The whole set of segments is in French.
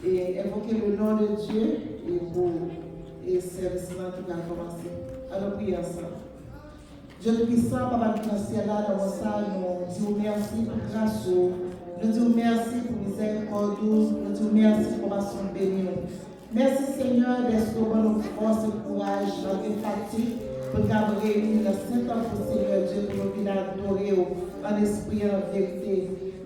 et invoquer le nom de Dieu et pour le service qui va commencer. Alors prions ensemble. Dieu Tout-Puissant, Papa du ciel, là, dans mon salle, nous disons merci pour grâce. Nous disons merci pour miséricorde. Nous disons merci pour façon bénie. Merci Seigneur d'être au bon force et courage, malgré fatigue, pour nous réunir dans Saint-Homme, Seigneur Dieu, pour nous venir adorer en esprit et en vérité.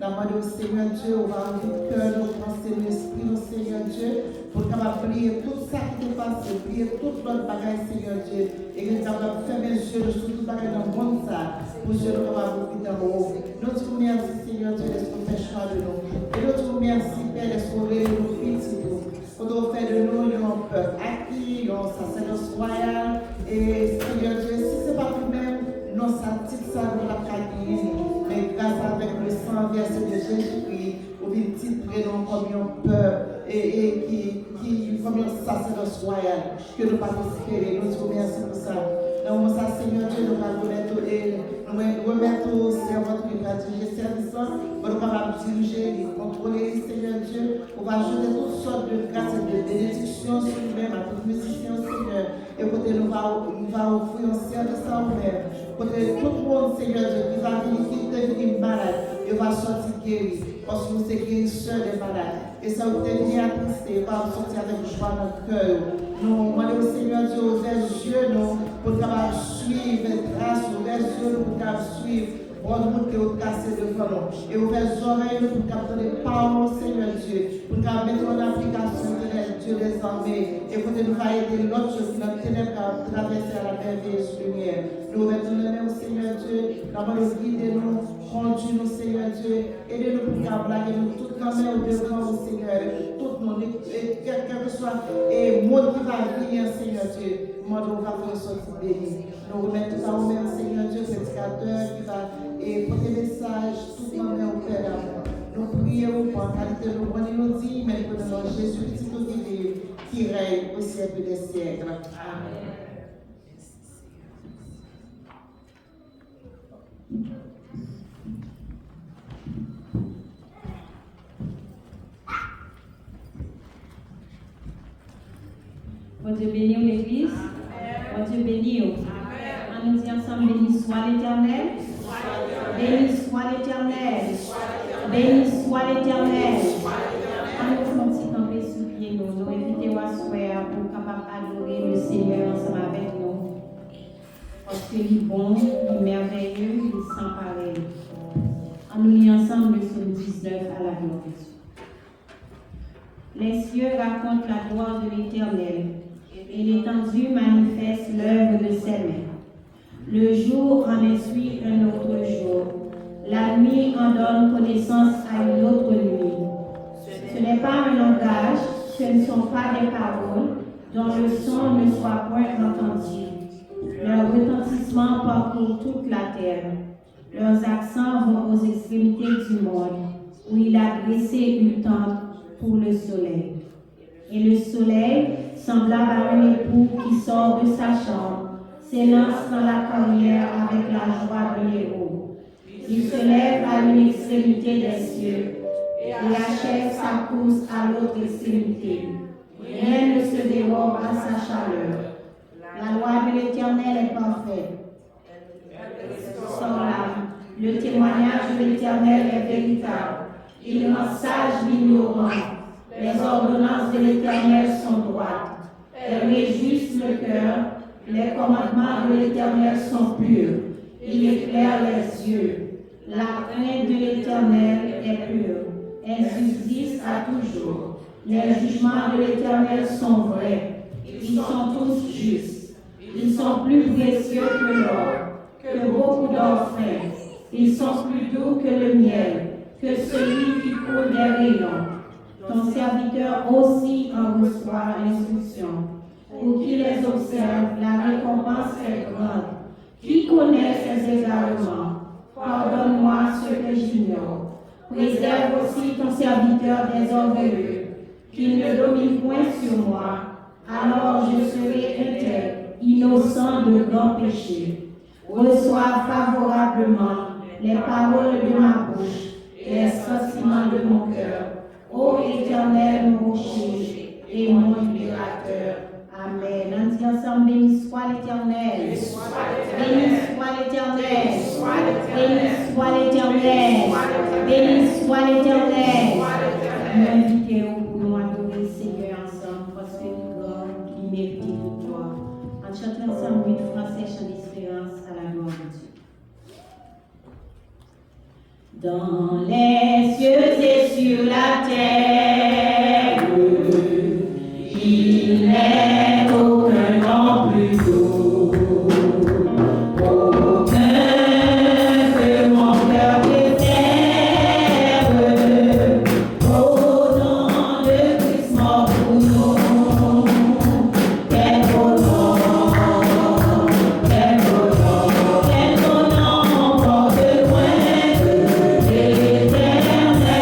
Nous demandons au Seigneur Dieu, on va ouvrir le cœur, nos pensées, l'esprit, au Seigneur Dieu, pour qu'on va prier tout ça qui est passé, prier toute notre bagaille, Seigneur Dieu, et que nous allons fermer les yeux sur tout bagaille dans le monde, ça, pour que nous allons ouvrir dans le haut. Nous te remercions, Seigneur Dieu, d'être fait choix de nous. Et nous te remercions, Père, d'être sauvé de nos petits. Pour nous faire de nous un peuple acquis, un sacerdoce royal, et Seigneur Dieu, si ce n'est pas nous-mêmes, nous sommes petites sœurs de la catégorie, mais grâce avec le sang versé de Jésus-Christ, au titre nous comme un peuple et qui comme un sacerdoce royal, que nous participons, nous te remercions pour ça. Donc, ça, Seigneur Dieu, nous allons remettre au servant qui va diriger ce service, pour nous capables de diriger et contrôler, Seigneur Dieu, on va jeter toutes sortes de grâces et de bénédictions sur nous-mêmes, à tous les musiciens, Seigneur. Et côté nous va offrir un service à nous-mêmes. Côté tout le monde, Seigneur Dieu, qui va venir malade, il va sortir guéri, parce que nous sommes guérisseurs des malades. Et ça vous devient attristé, va sortir avec joie dans le cœur. Nous demandons au Seigneur Dieu, ouvrir les yeux, pour pouvoir suivre grâce, ouvrir les yeux, pour pouvoir suivre. Bon, nous devons casser devant nous. Et ouvrir les oreilles pour capter les paroles, Seigneur Dieu, pour mettre en application de Dieu des armées. Et pour nous aider l'autre chose, notre ténèbre à traverser à la merveilleuse lumière. Nous mettons les mains au Seigneur Dieu, nous guidez-nous, conduis-nous, Seigneur Dieu, aidez-nous pour blaguer nous toutes nos mains au devant au Seigneur, toutes nos, quel que soit le monde qui va venir, Seigneur Dieu, nous va faire sortir béni. Nous remettons ça au même Seigneur Dieu, prédicateur qui va porter le message, tout nos mains au Père d'amour. Nous prions pour la qualité de nos nous dit, mais pour notre Jésus-Christ qui règne au siècle des siècles. Amen. Bon Dieu béni l'Église. Bon Dieu béni. On nous dit ensemble, béni soit l'Éternel. Béni soit l'Éternel. Béni soit l'Éternel. On nous dit camper sous pied nous invitons à soir pour capable adorer le Seigneur ensemble avec nous. Parce qu'il est bon, il est merveilleux, il est sans pareil. On nous lit ensemble le psaume 19 à la gloire de Dieu. Les cieux racontent la gloire de l'Éternel, et l'étendue manifeste l'œuvre de ses mains. Le jour en essuie un autre jour, la nuit en donne connaissance à une autre nuit. Ce n'est pas un langage, ce ne sont pas des paroles, dont le son ne soit point entendu. Leur retentissement parcourt toute la terre. Leurs accents vont aux extrémités du monde, où il a dressé une tente pour le soleil. Et le soleil, semblable à un époux qui sort de sa chambre, s'élance dans la carrière avec la joie de l'héros. Il se lève à une extrémité des cieux et achève sa course à l'autre extrémité. Rien ne se dérobe à sa chaleur. La loi de l'Éternel est parfaite. Sans l'âme, le témoignage de l'Éternel est véritable. Il rend sage l'ignorant. Les ordonnances de l'Éternel sont droites. Elles réjouissent le cœur. Les commandements de l'Éternel sont purs. Il éclaire les yeux. La crainte de l'Éternel est pure. Elle subsiste à toujours. Les jugements de l'Éternel sont vrais. Ils sont tous justes. Ils sont plus précieux que l'or, que beaucoup d'or fin. Ils sont plus doux que le miel, que celui qui coule des rayons. Ton serviteur aussi en reçoit l'instruction. Pour qui les observe, la récompense est grande. Qui connaît ses égarements? Pardonne-moi ce que j'ignore. Préserve aussi ton serviteur des orgueilleux, qu'il ne domine point sur moi. Alors je serai intègre, innocent de grands péchés. Reçois favorablement les paroles de ma bouche et les sentiments de mon cœur. Ô Éternel, mon rocher et mon libérateur. Amen. On dit ensemble, béni soit l'Éternel. Béni soit l'Éternel. Béni soit l'Éternel. Béni soit l'Éternel. Nous invitons pour nous adorer le Seigneur ensemble parce que nous méritons de gloire. On chante ensemble une français chant d'espérance à la gloire de Dieu. Dans les cieux et sur la terre, il n'est aucun nom plus beau, aucun que mon cœur préfère, au nom de Christ mort pour nous. Quel beau nom, quel beau nom, quel beau nom, porte loin de l'Éternel.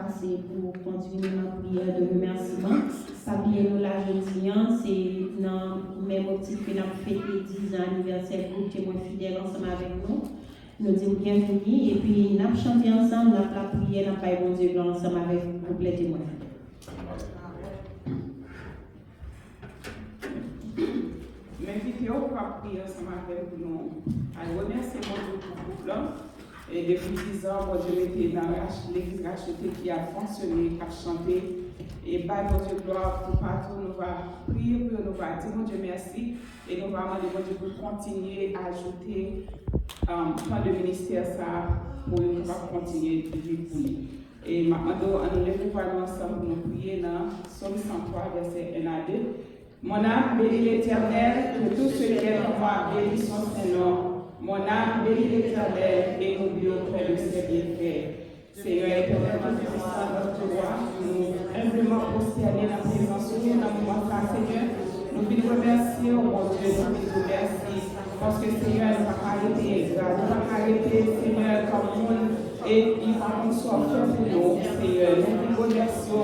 passer pour continuer ma prière de remerciement. Papier nous la jeudi, c'est dans le même optique que nous avons fêté 10 ans anniversaire groupe témoin fidèle ensemble avec nous. Nous disons bienvenue et puis nous avons chanté ensemble, nous avons la prière, nous avons fait bon Dieu ensemble avec le groupe les témoins. M'inviter au prier ensemble avec nous. À remercier mon Dieu pour le groupe. Et depuis 10 ans, mon Dieu était dans l'église rachetée qui a fonctionné, qui a chanté. Et par mon Dieu gloire, tout partout, nous allons prier pour nous, allons dire mon Dieu merci. Et nous allons demander mon Dieu pour continuer à ajouter plan de ministère ça pour nous continuer de vivre pour lui. Et maintenant, nous levons ensemble pour nous prier dans Psaume 103, verset 1 à 2. Mon âme bénit l'Éternel, que tout ce qui est en moi bénit son Saint-Nom. Mon âme bénit l'Éternel et oublie auprès de ses bienfaits. Seigneur éternel, tout-puissant, notre roi, nous humblement prosternés dans la présence de Dieu dans le moment là, Seigneur. Nous voulons remercier, oh mon Dieu, nous voulons remercier. Parce que Seigneur, nous ne va pas arrêter, nous ne va pas arrêter, Seigneur, comme monde, et il va qu'on soit fait pour nous, Seigneur. Nous voulons remercier.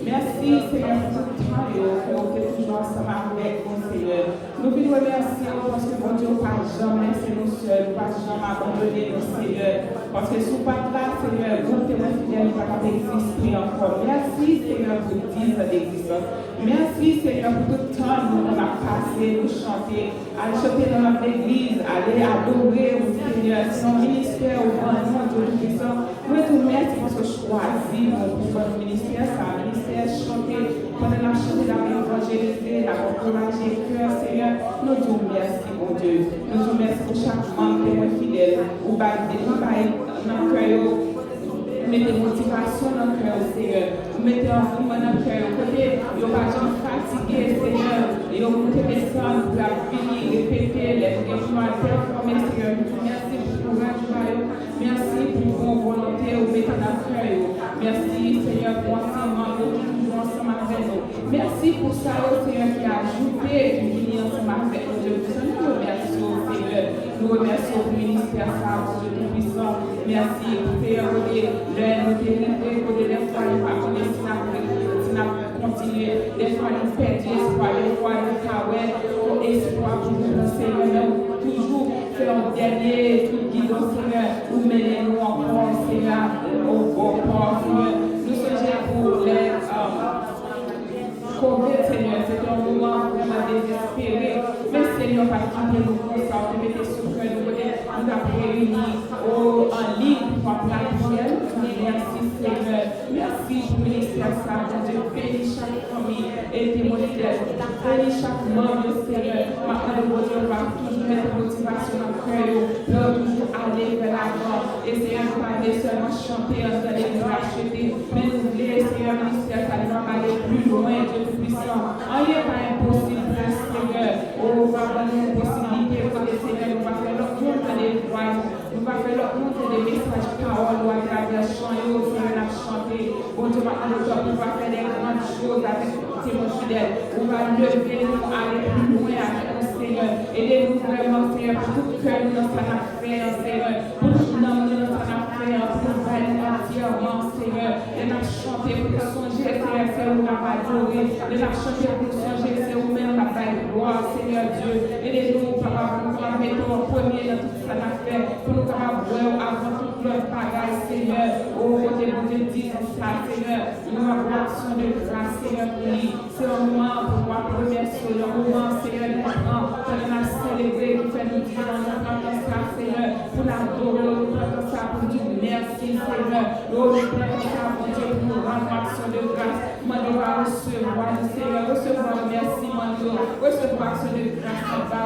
Merci, Seigneur, pour tout le temps, que tu es toujours ensemble avec nous, Seigneur. Nous voulons remercier parce que, mon Dieu, nous ne va jamais laisser nous seuls, nous ne va jamais abandonner nous, Seigneur. Parce que sous pas là, Seigneur, vous témoin fidèle, il va pas exister encore. Merci, Seigneur, pour 10 ans d'existence. Merci, Seigneur, pour tout le temps nous on a passé, nous chanter, aller chanter dans notre église, aller adorer au Seigneur, son ministère au grand nom de Dieu. Nous te remercions parce que choisis pour votre ministère, ça, ministère chanter, pendant la chanter, la évangéliser, la encourager, cœur, Seigneur. Nous te remercions, mon Dieu. Nous te remercions pour chaque membre témoin fidèle, ou dans le cœur, mettez motivation dans le cœur, Seigneur. Mettez engouement dans le cœur. Côté, il n'y a pas de gens fatigués, Seigneur. Et on peut descendre pour la finir, répéter, les efforts, performer, Seigneur. Merci pour le courage, merci pour vos volontés, vous mettez dans le cœur. Merci, Seigneur, pour l'enseignement, pour toujours ensemble avec nous. Merci pour ça, Seigneur, qui a ajouté du venir ensemble avec nous. Nous remercions, Seigneur. Nous remercions le ministère, ça, pour Dieu puissant. Merci, Seigneur, pour nous délivrer, pour des fois, nous ne pas connaître si nous continuer. Des fois, nous perdons espoir, des fois, nous avons espoir pour nous, Seigneur. Toujours faire un dernier truc qui nous, Seigneur, ou mener nous encore, Seigneur, au port, Seigneur. Nous sommes pour les COVID, Seigneur. C'est un moment vraiment désespéré. Mais Seigneur, pas quitter nous comme ça, on te mettait sur le cœur, nous avons réunis en ligne pour la prière. Merci, Seigneur. Merci pour le ministère, ça. Dieu bénit chaque famille et témoin fidèle. Bénit chaque membre, Seigneur. Maintenant, le bon Dieu va toujours mettre motivation dans le cœur, pour toujours aller vers l'avant. Et Seigneur, nous pas seulement chanter en train de nous racheter, mais nous voulons, Seigneur, le ministère, ça nous va aller plus loin, Dieu puissant. Rien n'est pas impossible, Seigneur. Oh, va donner une possibilité pour les Seigneur, nous va faire notre monde des voix, nous va faire notre monde des messages, paroles, ou à travers chant, et au Seigneur, chanter. Bon Dieu, on va faire des grandes choses avec témoins fidèles. On va lever, nous aller plus loin avec le Seigneur. Aidez-nous vraiment, Seigneur, pour tout cœur, nous dans notre affaire, Seigneur. Pour tout nom, nous dans notre affaire, pour nous faire entièrement, Seigneur. Et nous chanter pour nous songer, Seigneur, c'est où nous avons adoré. Et nous chanter pour nous songer, c'est où même la belle gloire, Seigneur Dieu. Aidez-nous, Papa, pour nous mettre en premier dans toute cette affaire, pour nous voir avant toute notre bagaille, Seigneur. Oh, côté bon Dieu, disons ça, Seigneur. Nous avons l'action de grâce, Seigneur, pour lui. C'est un moment pour moi, remercier le moment, Seigneur, pour nous célébrer, pour faire nous dire dans notre ça, Seigneur, pour l'adorer, nous prenons ça pour dire merci, Seigneur. Nous prenons ça pour Dieu, pour nous rendre action de grâce. Mando va recevoir, Seigneur, recevoir merci, Mando, recevoir action de grâce,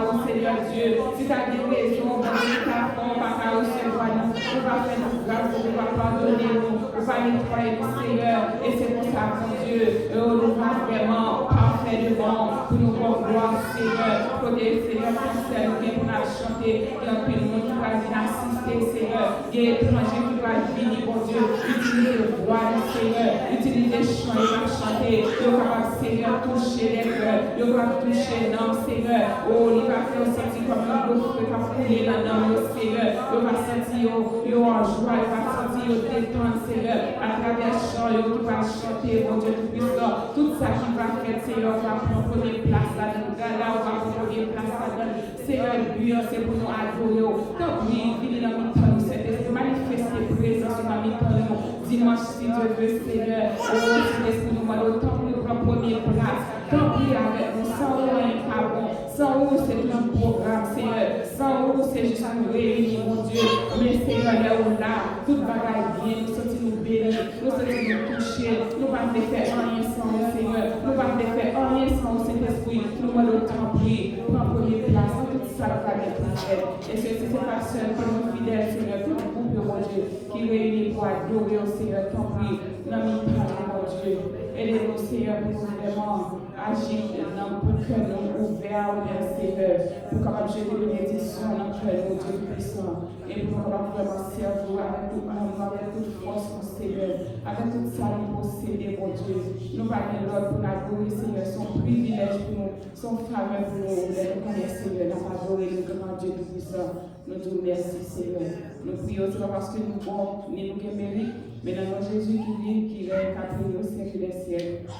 au Seigneur Dieu. Si tu as des raisons, on va pas recevoir nous, on va faire nous grâce, on va pardonner nous, on va nettoyer nous, Seigneur. Et c'est pour ça, mon Dieu, nous va vraiment parfait de bon, pour nous voir, Seigneur, pour des Seigneur, pour nous chanter, et un peu de monde qui va venir assister, Seigneur, des étrangers qui vont venir, mon Dieu, utiliser le voix du Seigneur, utiliser le chant, et va chanter, il va, Seigneur, toucher les cœurs, il va toucher l'âme, Seigneur, oh, il va faire sentir comme un beau feu qui va couler dans l'âme, Seigneur, il va sentir, en joie, il va sentir yo détendre, Seigneur, à travers chant, yo qui va chanter, mon Dieu tout-puissant, tout ça qui va faire, Seigneur, va prendre première place là, nous, là, on va prendre première place là, Seigneur, lui, c'est pour nous adorer, tant pis, il est dans notre temps, c'est manifester présence dans notre temps, dimanche, si Dieu veut, Seigneur, pour nous, autant pour nous prendre première place, tant pis avec nous, sans rien, pardon, sans où c'est tout un programme, Seigneur, sans où c'est juste nous réunir, mon Dieu, mais Seigneur, là où là, toute bagaille bien, nous sentis nous bénis, nous sentis nous toucher, nous ne pouvons pas faire rien sans le Seigneur, nous ne pouvons pas faire rien sans le Saint-Esprit, nous demandons autant prier, prendre première place, dans tout ça, nous allons faire. Et c'est pas seul que nos fidèles, Seigneur, tout le groupe, mon Dieu, qui réunit pour adorer au Seigneur, tant pis, dans notre parole, mon Dieu. Aidez-nous, Seigneur, pour vraiment agir pour que nous ouverts, Seigneur, pour capable jeter des bénédictions dans notre cœur, mon Dieu puissant, et pour capable vraiment servir avec toute amour, avec toute force, mon Seigneur, avec toute ça nous posséder, mon Dieu. Nous valons l'ordre pour adorer, Seigneur, son privilège pour nous, son faveur pour nous, nous connaître, Seigneur, nous adorer le grand Dieu puissant. Nous disons merci, Seigneur. Nous prions, c'est pas parce que nous bons, ni nous qui méritent, mais dans notre Jésus qui vit, qui règne, qui a pris au siècle des siècles.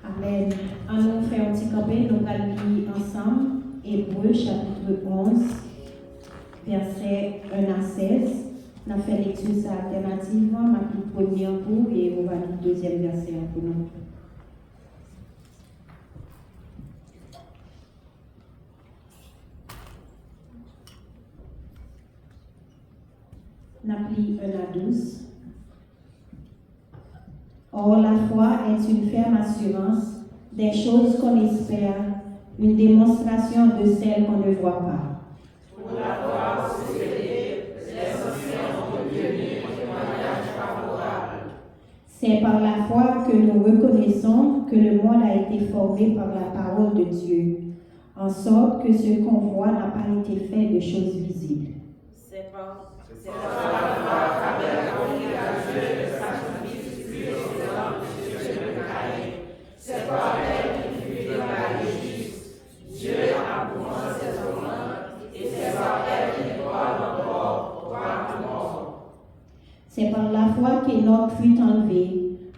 Amen. En nous fait un petit campé, nous allons lire ensemble Hébreux chapitre 11, versets 1 à 16. Nous avons fait lecture alternative, on a pris le premier pour et on va lire le deuxième verset pour nous. N'appli 1 à 12. Or, la foi est une ferme assurance des choses qu'on espère, une démonstration de celles qu'on ne voit pas. Pour la foi possédée, les anciens ont obtenu un témoignage favorable. C'est par la foi que nous reconnaissons que le monde a été formé par la parole de Dieu, en sorte que ce qu'on voit n'a pas été fait de choses visibles. C'est par la foi qu'Abel a offert à Dieu le sacrifice plus excellent de Dieu que Caïn. C'est par elle qu'il fut déclaré juste. Dieu approuvant ses offrandes, et c'est par elle qu'il croit encore à mort. C'est par la foi qu'Enoch fut enlevé,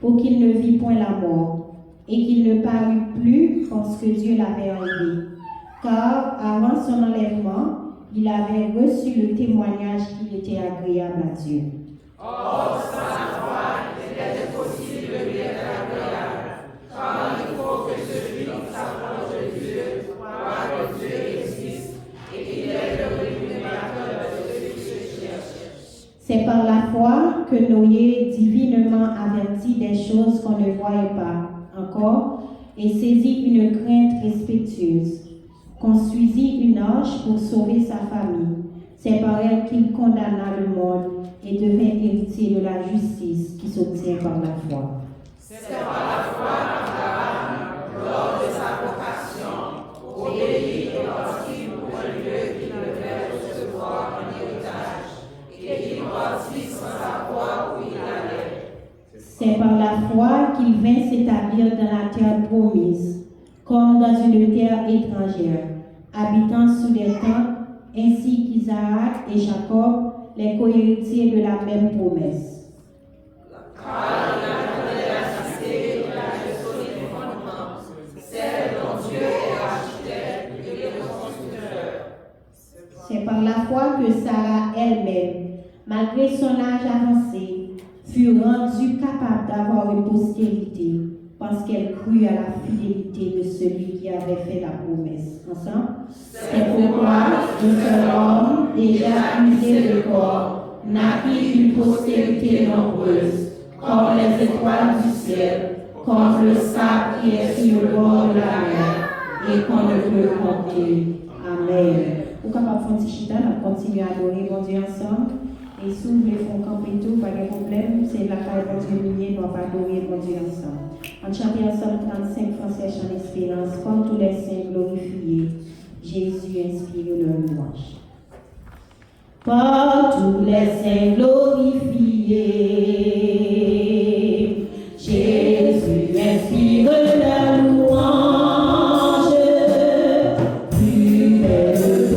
pour qu'il ne vît point la mort, et qu'il ne parut plus parce que Dieu l'avait enlevé. Car avant son enlèvement, il avait reçu le témoignage qu'il était agréable à Dieu. Or, sans la foi, il est impossible de lui être agréable, car il faut que celui qui s'approche de Dieu croit que Dieu existe et qu'il est le rémunérateur de ceux qui se cherchent. C'est par la foi que Noé, divinement averti des choses qu'on ne voyait pas encore, et saisit une crainte respectueuse, construisit une arche pour sauver sa famille. C'est par elle qu'il condamna le monde et devint héritier de la justice qui s'obtient par la foi. C'est par la foi qu'Abraham, lors de sa vocation, obéit et partit pour un lieu qu'il devait recevoir en héritage, et qu'il partit sans savoir où il allait. C'est par la foi qu'il vint s'établir dans la terre promise, comme dans une terre étrangère, habitant sous des tentes, ainsi qu'Isaac et Jacob, les co-héritiers de la même promesse. Car il attendait la cité de la solide fondement, celle dont Dieu est l'architecte et le constructeur. C'est par la foi que Sarah elle-même, malgré son âge avancé, fut rendue capable d'avoir une postérité, parce qu'elle crut à la fidélité de celui qui avait fait la promesse. Ensemble? C'est pourquoi un seul homme, déjà usé de corps, naquit une postérité nombreuse, comme les étoiles du ciel, comme le sable qui est sur le bord de la mer, et qu'on ne peut compter. Amen. Vous capable de faire un petit chita, on continue à adorer mon Dieu ensemble. Et si vous voulez faire camper tout, pas de problème, c'est la caille de Dieu liée, nous allons adorer mon Dieu ensemble. On chante ensemble 35 Français chant l'espérance, comme tous les saints glorifiés. Jésus inspire leur louange. Par tous les saints glorifiés, Jésus inspire leur louange. Plus belle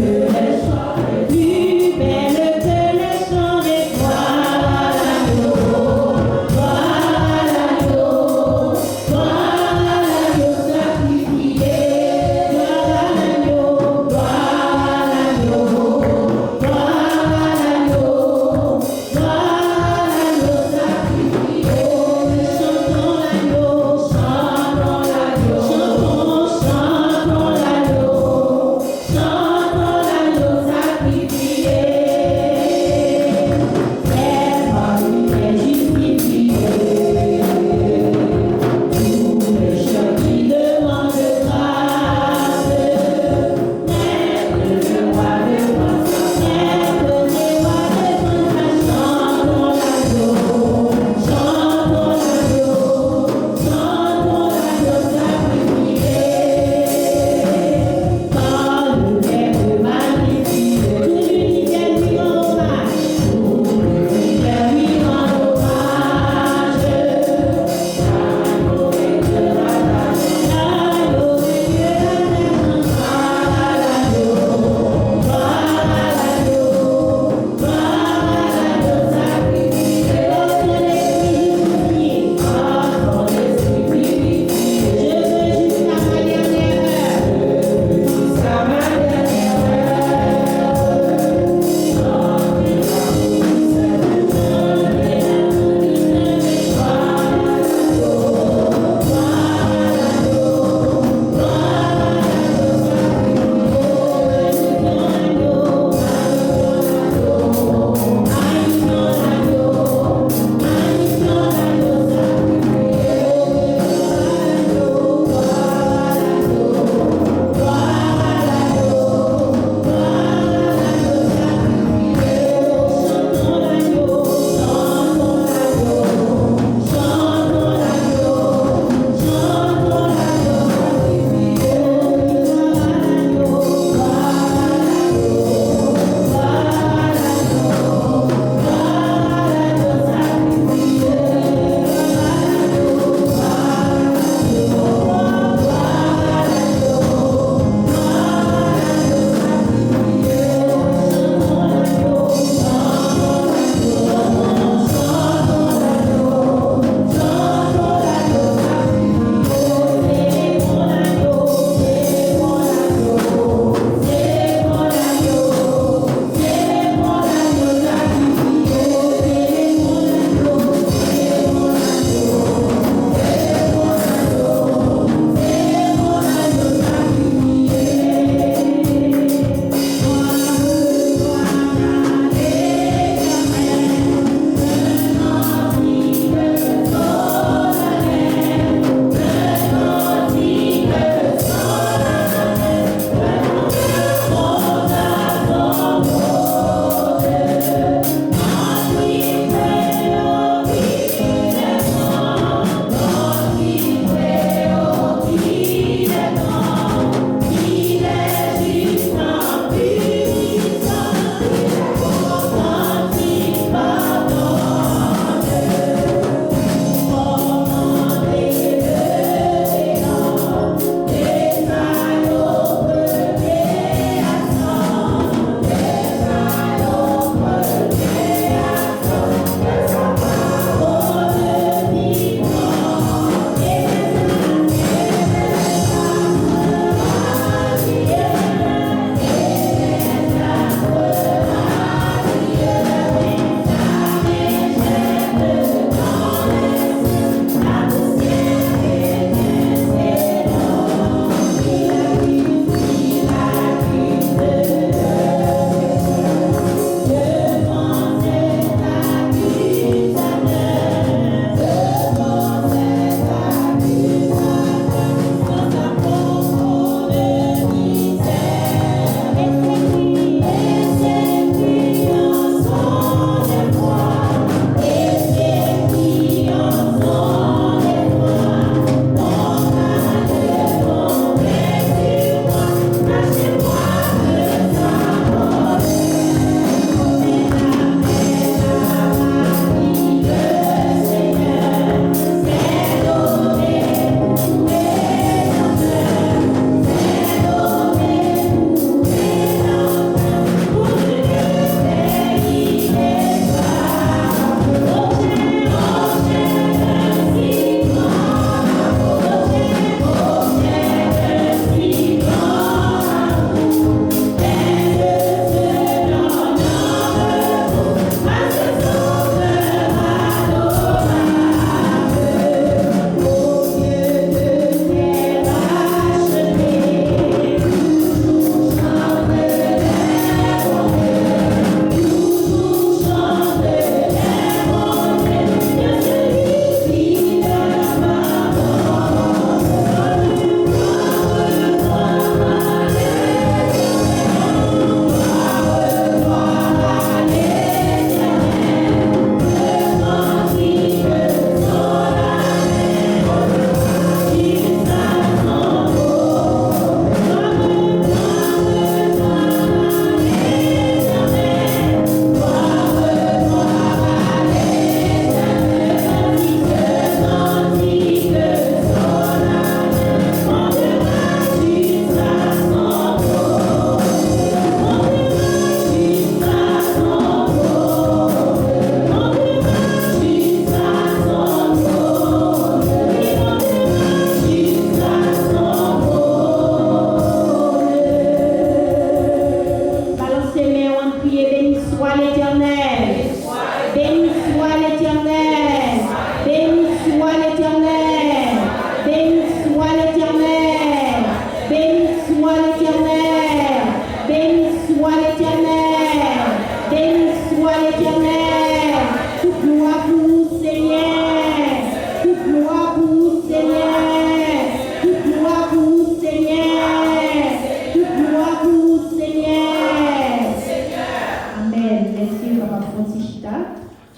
Chita.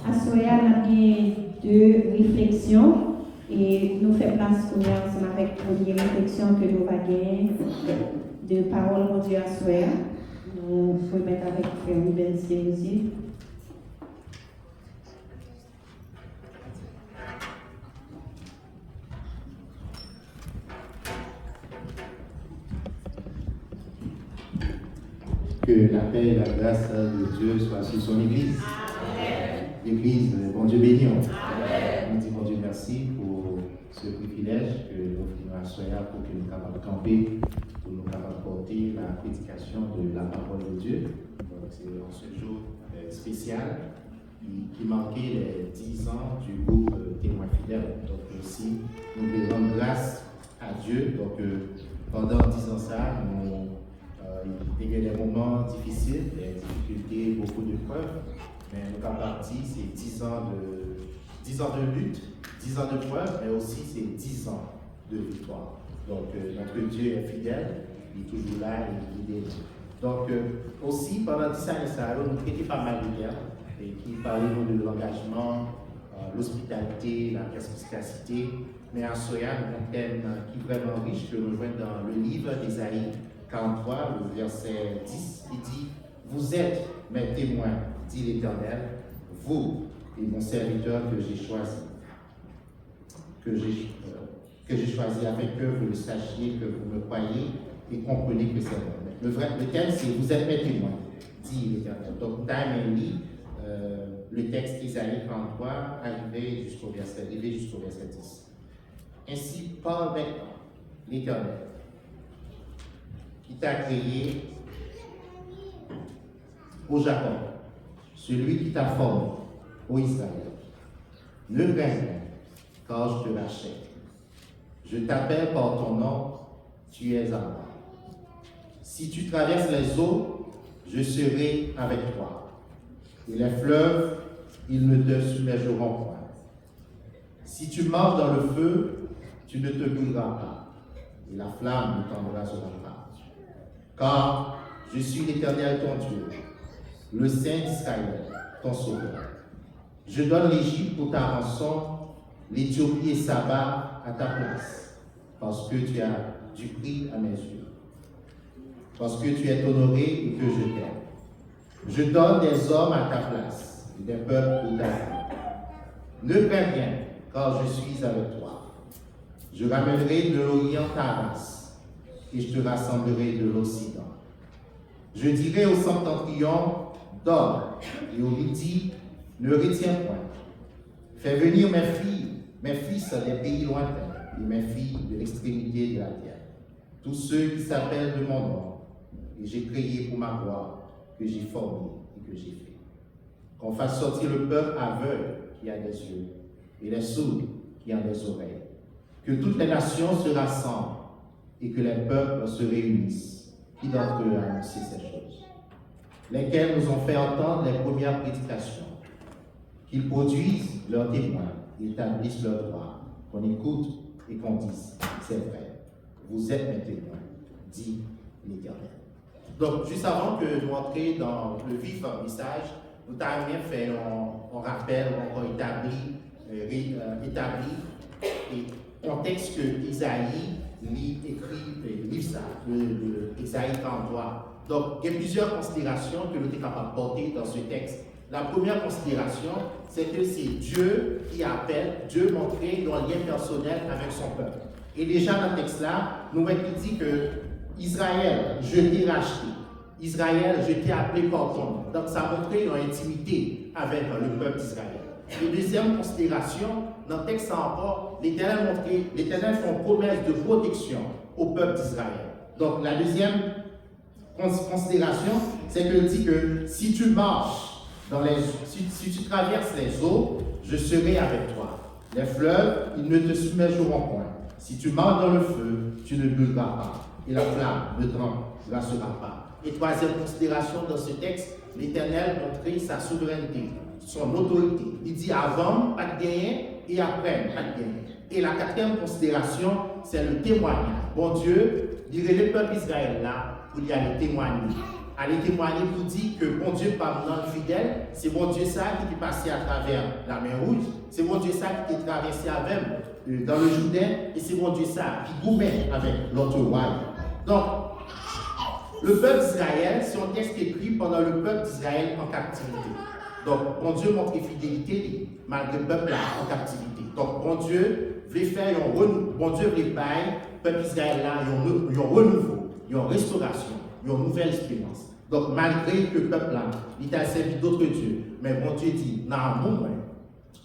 À Soya, on a bien deux réflexions et nous faisons place ensemble avec la première réflexion que nous allons gagner de parole de Dieu à Soya. Nous remettons avec Frère Ruben Sérouzi. Que la paix et la grâce de Dieu soient sur son Église. L'Église, bon Dieu béni. On dit bon Dieu merci pour ce privilège que nous offrons à Soya pour que nous soyons capables de camper, pour nous capables de porter la prédication de la parole de Dieu. Donc c'est ce jour spécial qui marquait les 10 ans du groupe Témoins Fidèles. Donc aussi, nous voulons rendre grâce à Dieu. Donc pendant 10 ans ça, il y a eu des moments difficiles, des difficultés, beaucoup de preuves, mais nous sommes partis, c'est 10 ans de lutte, 10 ans de preuves, mais aussi c'est 10 ans de victoire. Donc notre Dieu est fidèle, il est toujours là et il est là. Donc aussi pendant 10 ans, nous traitons pas mal de termes et qui parlaient de l'engagement, l'hospitalité, la perspicacité, mais à Soya, nous avons un thème qui est vraiment riche que nous voyons dans le livre d'Ésaïe 43, le verset 10, il dit « Vous êtes mes témoins, dit l'Éternel, vous et mon serviteur que j'ai choisi. Que j'ai choisi avec que vous le sachiez, que vous me croyez et comprenez que c'est moi. » Le thème, c'est « Vous êtes mes témoins, dit l'Éternel. » Donc, time lit le texte d'Ésaïe 43, arrivé jusqu'au verset 10. Ainsi parle maintenant l'Éternel, qui t'a créé au Jacob, celui qui t'a formé au Israël. Ne crains rien, car je te rachète. Je t'appelle par ton nom, tu es à moi. Si tu traverses les eaux, je serai avec toi. Et les fleuves, ils ne te submergeront point. Si tu marches dans le feu, tu ne te brûleras pas. Et la flamme ne t'embrasera pas. Car je suis l'Éternel ton Dieu, le Saint d'Israël, ton sauveur. Je donne l'Égypte pour ta rançon, l'Éthiopie et Saba à ta place, parce que tu as du prix à mes yeux, parce que tu es honoré et que je t'aime. Je donne des hommes à ta place et des peuples pour ta vie. Ne crains rien, car je suis avec toi. Je ramènerai de l'Orient ta race, et je te rassemblerai de l'Occident. Je dirai au septentrion, dors, et au midi, ne retiens point. Fais venir mes fils des pays lointains, et mes filles de l'extrémité de la terre. Tous ceux qui s'appellent de mon nom, et j'ai créé pour ma gloire, que j'ai formé et que j'ai fait. Qu'on fasse sortir le peuple aveugle qui a des yeux, et les sourds qui ont des oreilles. Que toutes les nations se rassemblent, et que les peuples se réunissent. Qui d'entre eux a annoncé ces choses? Lesquels nous ont fait entendre les premières prédications. Qu'ils produisent leurs témoins, et établissent leurs droits, qu'on écoute et qu'on dise, c'est vrai, vous êtes mes témoins, dit l'Éternel. Donc, juste avant que nous entrions dans le vif du message, nous avons bien fait un rappel, encore établi, et contexte que Isaïe écrit ça, Isaïe 33. Donc, il y a plusieurs considérations que nous sommes capables de porter dans ce texte. La première considération, c'est que c'est Dieu qui appelle, Dieu montrer un lien personnel avec son peuple. Et déjà dans le texte-là, nous voyons qu'il dit que Israël, je t'ai racheté. Israël, je t'ai appelé par ton nom. Donc, ça a montré une intimité avec le peuple d'Israël. Et deuxième considération, dans le texte encore, l'Éternel fait une promesse de protection au peuple d'Israël. Donc, la deuxième considération, c'est qu'il dit que si tu marches si tu traverses les eaux, je serai avec toi. Les fleuves, ils ne te submergeront point. Si tu marches dans le feu, tu ne brûleras pas. Et la flamme ne t'embrassera pas. Et troisième considération dans ce texte, l'Éternel montrait sa souveraineté, son autorité. Il dit avant, pas de gagner, et après, pas de gagner. Et la quatrième considération, c'est le témoignage. Bon Dieu, dirait le peuple Israël là, pour y aller témoigner. aller témoigner pour dire que bon Dieu parle dans le fidèle, c'est bon Dieu ça qui est passé à travers la mer Rouge, c'est bon Dieu ça qui est traversé avec dans le Jourdain, et c'est bon Dieu ça qui gouverne avec l'autre royaume. Donc, le peuple d'Israël, c'est un texte écrit pendant le peuple d'Israël en captivité. Donc, bon Dieu montre fidélité malgré le peuple là en captivité. Donc, bon Dieu veut faire un renouveau, bon Dieu veut bailler le peuple d'Israël là, un renouveau, une restauration, une nouvelle espérance. Donc, malgré que le peuple là, il a servi d'autres dieux, mais bon Dieu dit, dans l'amour,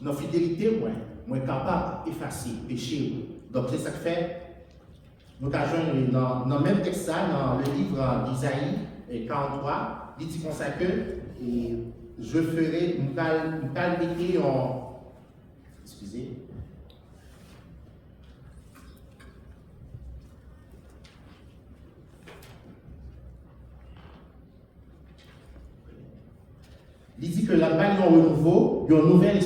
dans la fidélité, moi capable d'effacer le péché. Donc, c'est ça que fait. Nous avons dans le même texte, dans le livre d'Isaïe 43, il dit comme ça que je ferai, nous calmer en. Excusez. Il dit que la balle est en renouveau, il y a une nouvelle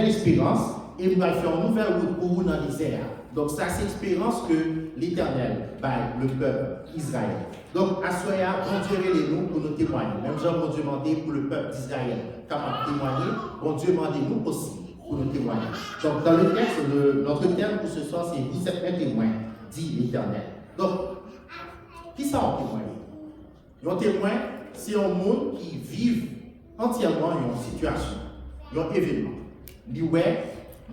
espérance, et nous allons faire une nouvelle route pour vous dans les airs. Donc, ça, c'est l'expérience que l'Éternel baille le peuple Israël. Donc, à Soya, bon Dieu révèle-nous pour nous témoigner. Même Jean, bon Dieu demandé pour le peuple d'Israël capable de témoigner, bon Dieu demandez-nous aussi pour nous témoigner. Donc, dans le texte, notre terme pour ce soir, c'est vous êtes mes témoins, dit l'Éternel. Donc, qui ça en témoigne? Un témoin, c'est un monde qui vit entièrement une situation, un événement. Il ouais,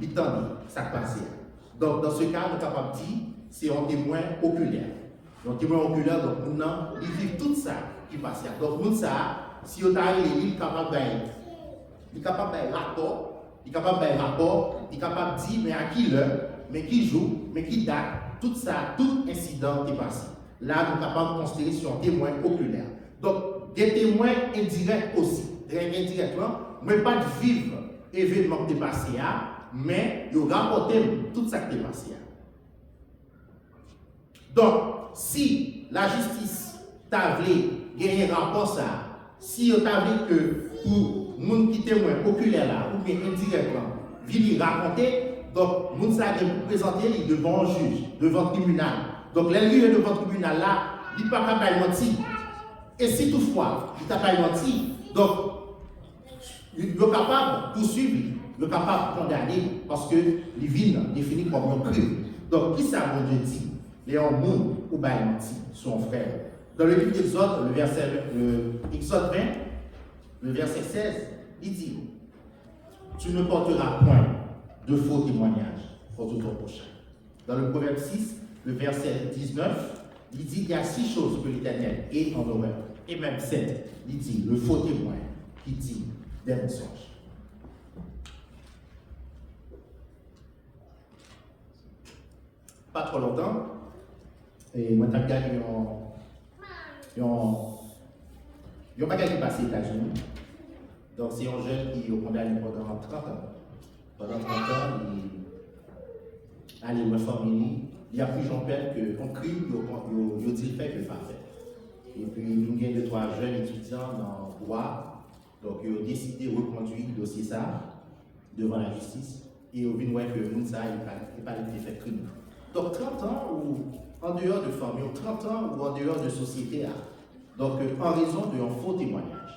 il tendait, ça passe. Donc, dans ce cas, nous sommes capables de dire c'est un témoin oculaire. Un témoin oculaire, donc, nous il vit tout ça qui passe. Donc, nous, ça, si on a il est capable de rapport, il est capable de rapport, il est capable de dire mais à qui l'heure, mais qui joue, mais qui date, tout ça, tout incident qui passe. Là, nous sommes capables de considérer sur un témoin oculaire. Donc, des témoins indirects aussi. Indirectement, mais pas de vivre événement qui est passé, mais de rapporter tout ça qui est passé. Donc, si la justice t'a voulu gagner un rapport, ça, si on t'a voulu que pour les gens qui témoignent oculaires là, ou bien indirectement, viennent raconter, donc, les gens qui présenter devant un juge, devant le tribunal. Donc, les lieux devant le tribunal là, ils ne peuvent pas mentir. Et si toutefois, ils ne peuvent pas mentir, donc, ils sont capables de poursuivre, ils sont capables de condamner parce que les vignes définies comme un crime. Donc, qui ça, mon Dieu dit? Les hommes ou menti, son frère. Dans le livre d'Exode, Exode 20, le verset 16, il dit tu ne porteras point de faux témoignages contre ton prochain. Dans le Proverbe 6, le verset 19, il dit il y a 6 choses que l'Éternel est en horreur. Et même 7, il dit le faux témoin qui dit des mensonges. Pas trop longtemps, et moi j'ai regardé un bagage qui passe aux États-Unis. Donc c'est un jeune qui est condamné pendant 30 ans. Pendant 30 ans, il allait voir famille. Il y a plus Jean-Pierre qu'un crime, il dit le fait que le fait. Et puis nous avons 2 3 jeunes étudiants dans le droit. Donc, ils ont décidé de reconduire le dossier ça devant la justice et ils ont vu que Mounsa n'est pas été fait crime. Donc, 30 ans ou en dehors de famille, 30 ans ou en dehors de société, donc en raison d'un faux témoignage.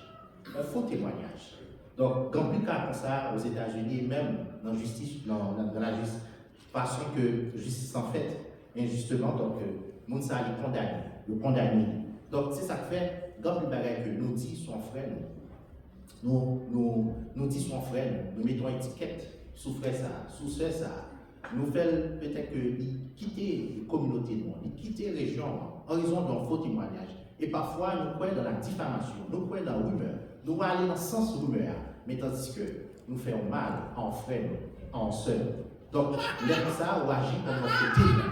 Un faux témoignage. Donc, dans plus cas comme ça aux États-Unis, même dans la justice, façon que justice en fait, injustement, donc Mounsa est condamné, le condamné. Donc, c'est ça que fait, dans plus bagaille que nous dit son frère, nous disons son frère, nous mettons une étiquette sous frère ça, sous soeur ça. Nous faisons peut-être quitter la communauté, quitter la région en raison d'un faux témoignage. Et parfois, nous croyons dans la diffamation, nous croyons dans la rumeur, nous allons dans le sens rumeur, mais tandis que nous faisons mal en frère, en soeur. Donc, l'aime ça, ou agit comme un faux témoin,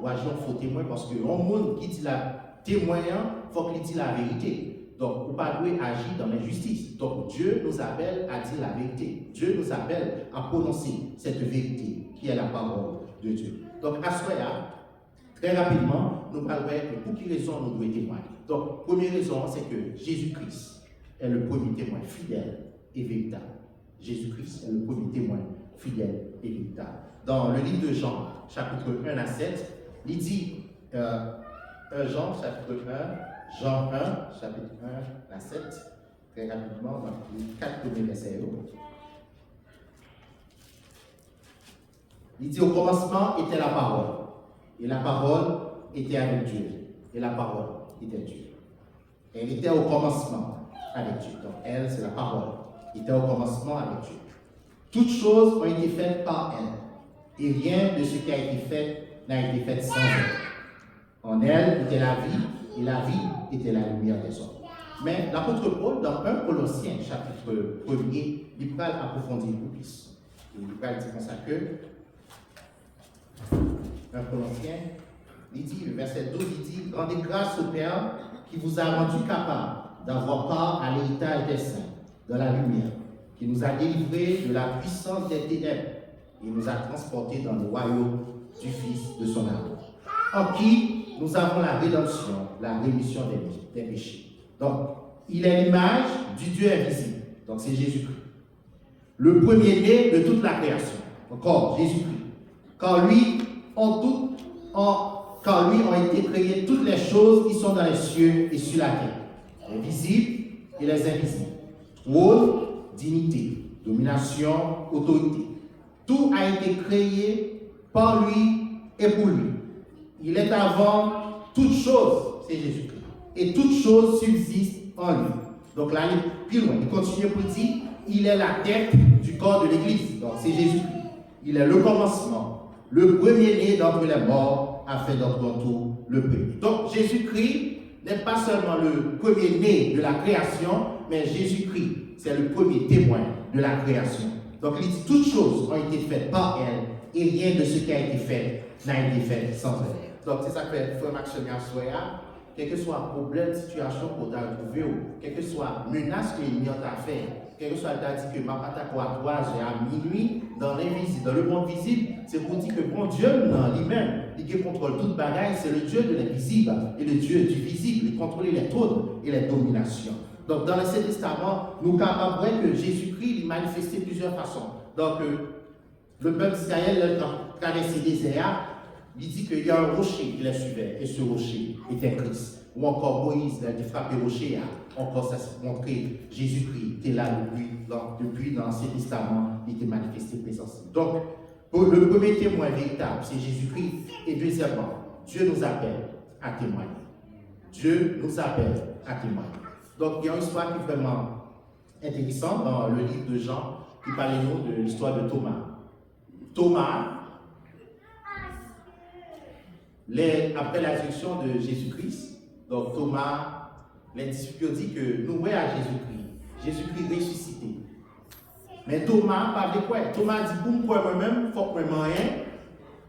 ou agit en faux témoin, parce que le monde qui dit la témoignant, il faut qu'il dise la vérité. Donc, on ne peut pas agir dans l'injustice. Donc, Dieu nous appelle à dire la vérité. Dieu nous appelle à prononcer cette vérité qui est la parole de Dieu. Donc, à ce moment-là, très rapidement, nous parlons de pour quelle raison nous devons témoigner. Donc, première raison, c'est que Jésus-Christ est le premier témoin fidèle et véritable. Jésus-Christ est le premier témoin fidèle et véritable. Dans le livre de Jean, chapitre 1 à 7, il dit, Jean, chapitre 1, Jean 1, chapitre 1, à 7, très rapidement, dans les 4 premiers versets. Il dit, au commencement était la parole, et la parole était avec Dieu, et la parole était Dieu. Elle était au commencement avec Dieu. Donc elle, c'est la parole. Elle était au commencement avec Dieu. Toutes choses ont été faites par elle, et rien de ce qui a été fait n'a été fait sans elle. En elle était la vie, et la vie était la lumière des hommes. Mais l'apôtre Paul, dans 1 Colossiens, chapitre 1er, il va approfondir beaucoup plus. Il va dire comme ça que 1 Colossiens, il dit, le verset 12, il dit, rendez grâce au Père qui vous a rendu capable d'avoir part à l'héritage des saints, dans la lumière, qui nous a délivrés de la puissance des ténèbres et nous a transportés dans le royaume du Fils de son amour, en qui nous avons la rédemption, la rémission des péchés. Donc, il est l'image du Dieu invisible. Donc, c'est Jésus-Christ. Le premier-né de toute la création. Encore, Jésus-Christ. Car lui ont été créées toutes les choses qui sont dans les cieux et sur la terre, les visibles et les invisibles. Trône, dignité, domination, autorité. Tout a été créé par lui et pour lui. Il est avant toute chose, c'est Jésus-Christ. Et toute chose subsiste en lui. Donc là, il est plus loin. Il continue pour dire, il est la tête du corps de l'Église. Donc c'est Jésus-Christ. Il est le commencement, le premier-né d'entre les morts, afin d'entre tout le premier. Donc Jésus-Christ n'est pas seulement le premier-né de la création, mais Jésus-Christ, c'est le premier témoin de la création. Donc il dit, toutes choses ont été faites par elle, et rien de ce qui a été fait n'a été fait sans elle. Donc c'est ça que fait Frère Maxime Soya, quel que soit le problème, situation qu'on a retrouvé, quelle que soit la menace que l'ennemi a fait, quel que soit le dit que ma attaque à 3 heures à minuit, dans l'invisible, dans le monde visible, c'est pour dire que bon Dieu, dans lui-même, il contrôle toute bagaille, c'est le Dieu de l'invisible et le Dieu du visible, il contrôle les trônes et les dominations. Donc dans l'Ancien Testament, nous sommes capables que Jésus-Christ il manifestait de plusieurs façons. Donc le peuple d'Israël a traversé les déserts, il dit qu'il y a un rocher qui les suivait, et ce rocher était Christ. Ou encore Moïse, il a frappé le rocher, encore ça s'est montré, Jésus-Christ était là depuis dans l'Ancien Testament, il était manifesté présence. Donc, le premier témoin véritable, c'est Jésus-Christ. Et deuxièmement, Dieu nous appelle à témoigner. Dieu nous appelle à témoigner. Donc, il y a une histoire qui est vraiment intéressante dans le livre de Jean, qui parle de l'histoire de Thomas. Thomas, après la résurrection de Jésus-Christ, donc Thomas, les disciples disent que nous voyons à Jésus-Christ. Jésus-Christ ressuscité. Mais Thomas, pas de quoi. Thomas dit pour moi-même, il faut que je ne rien,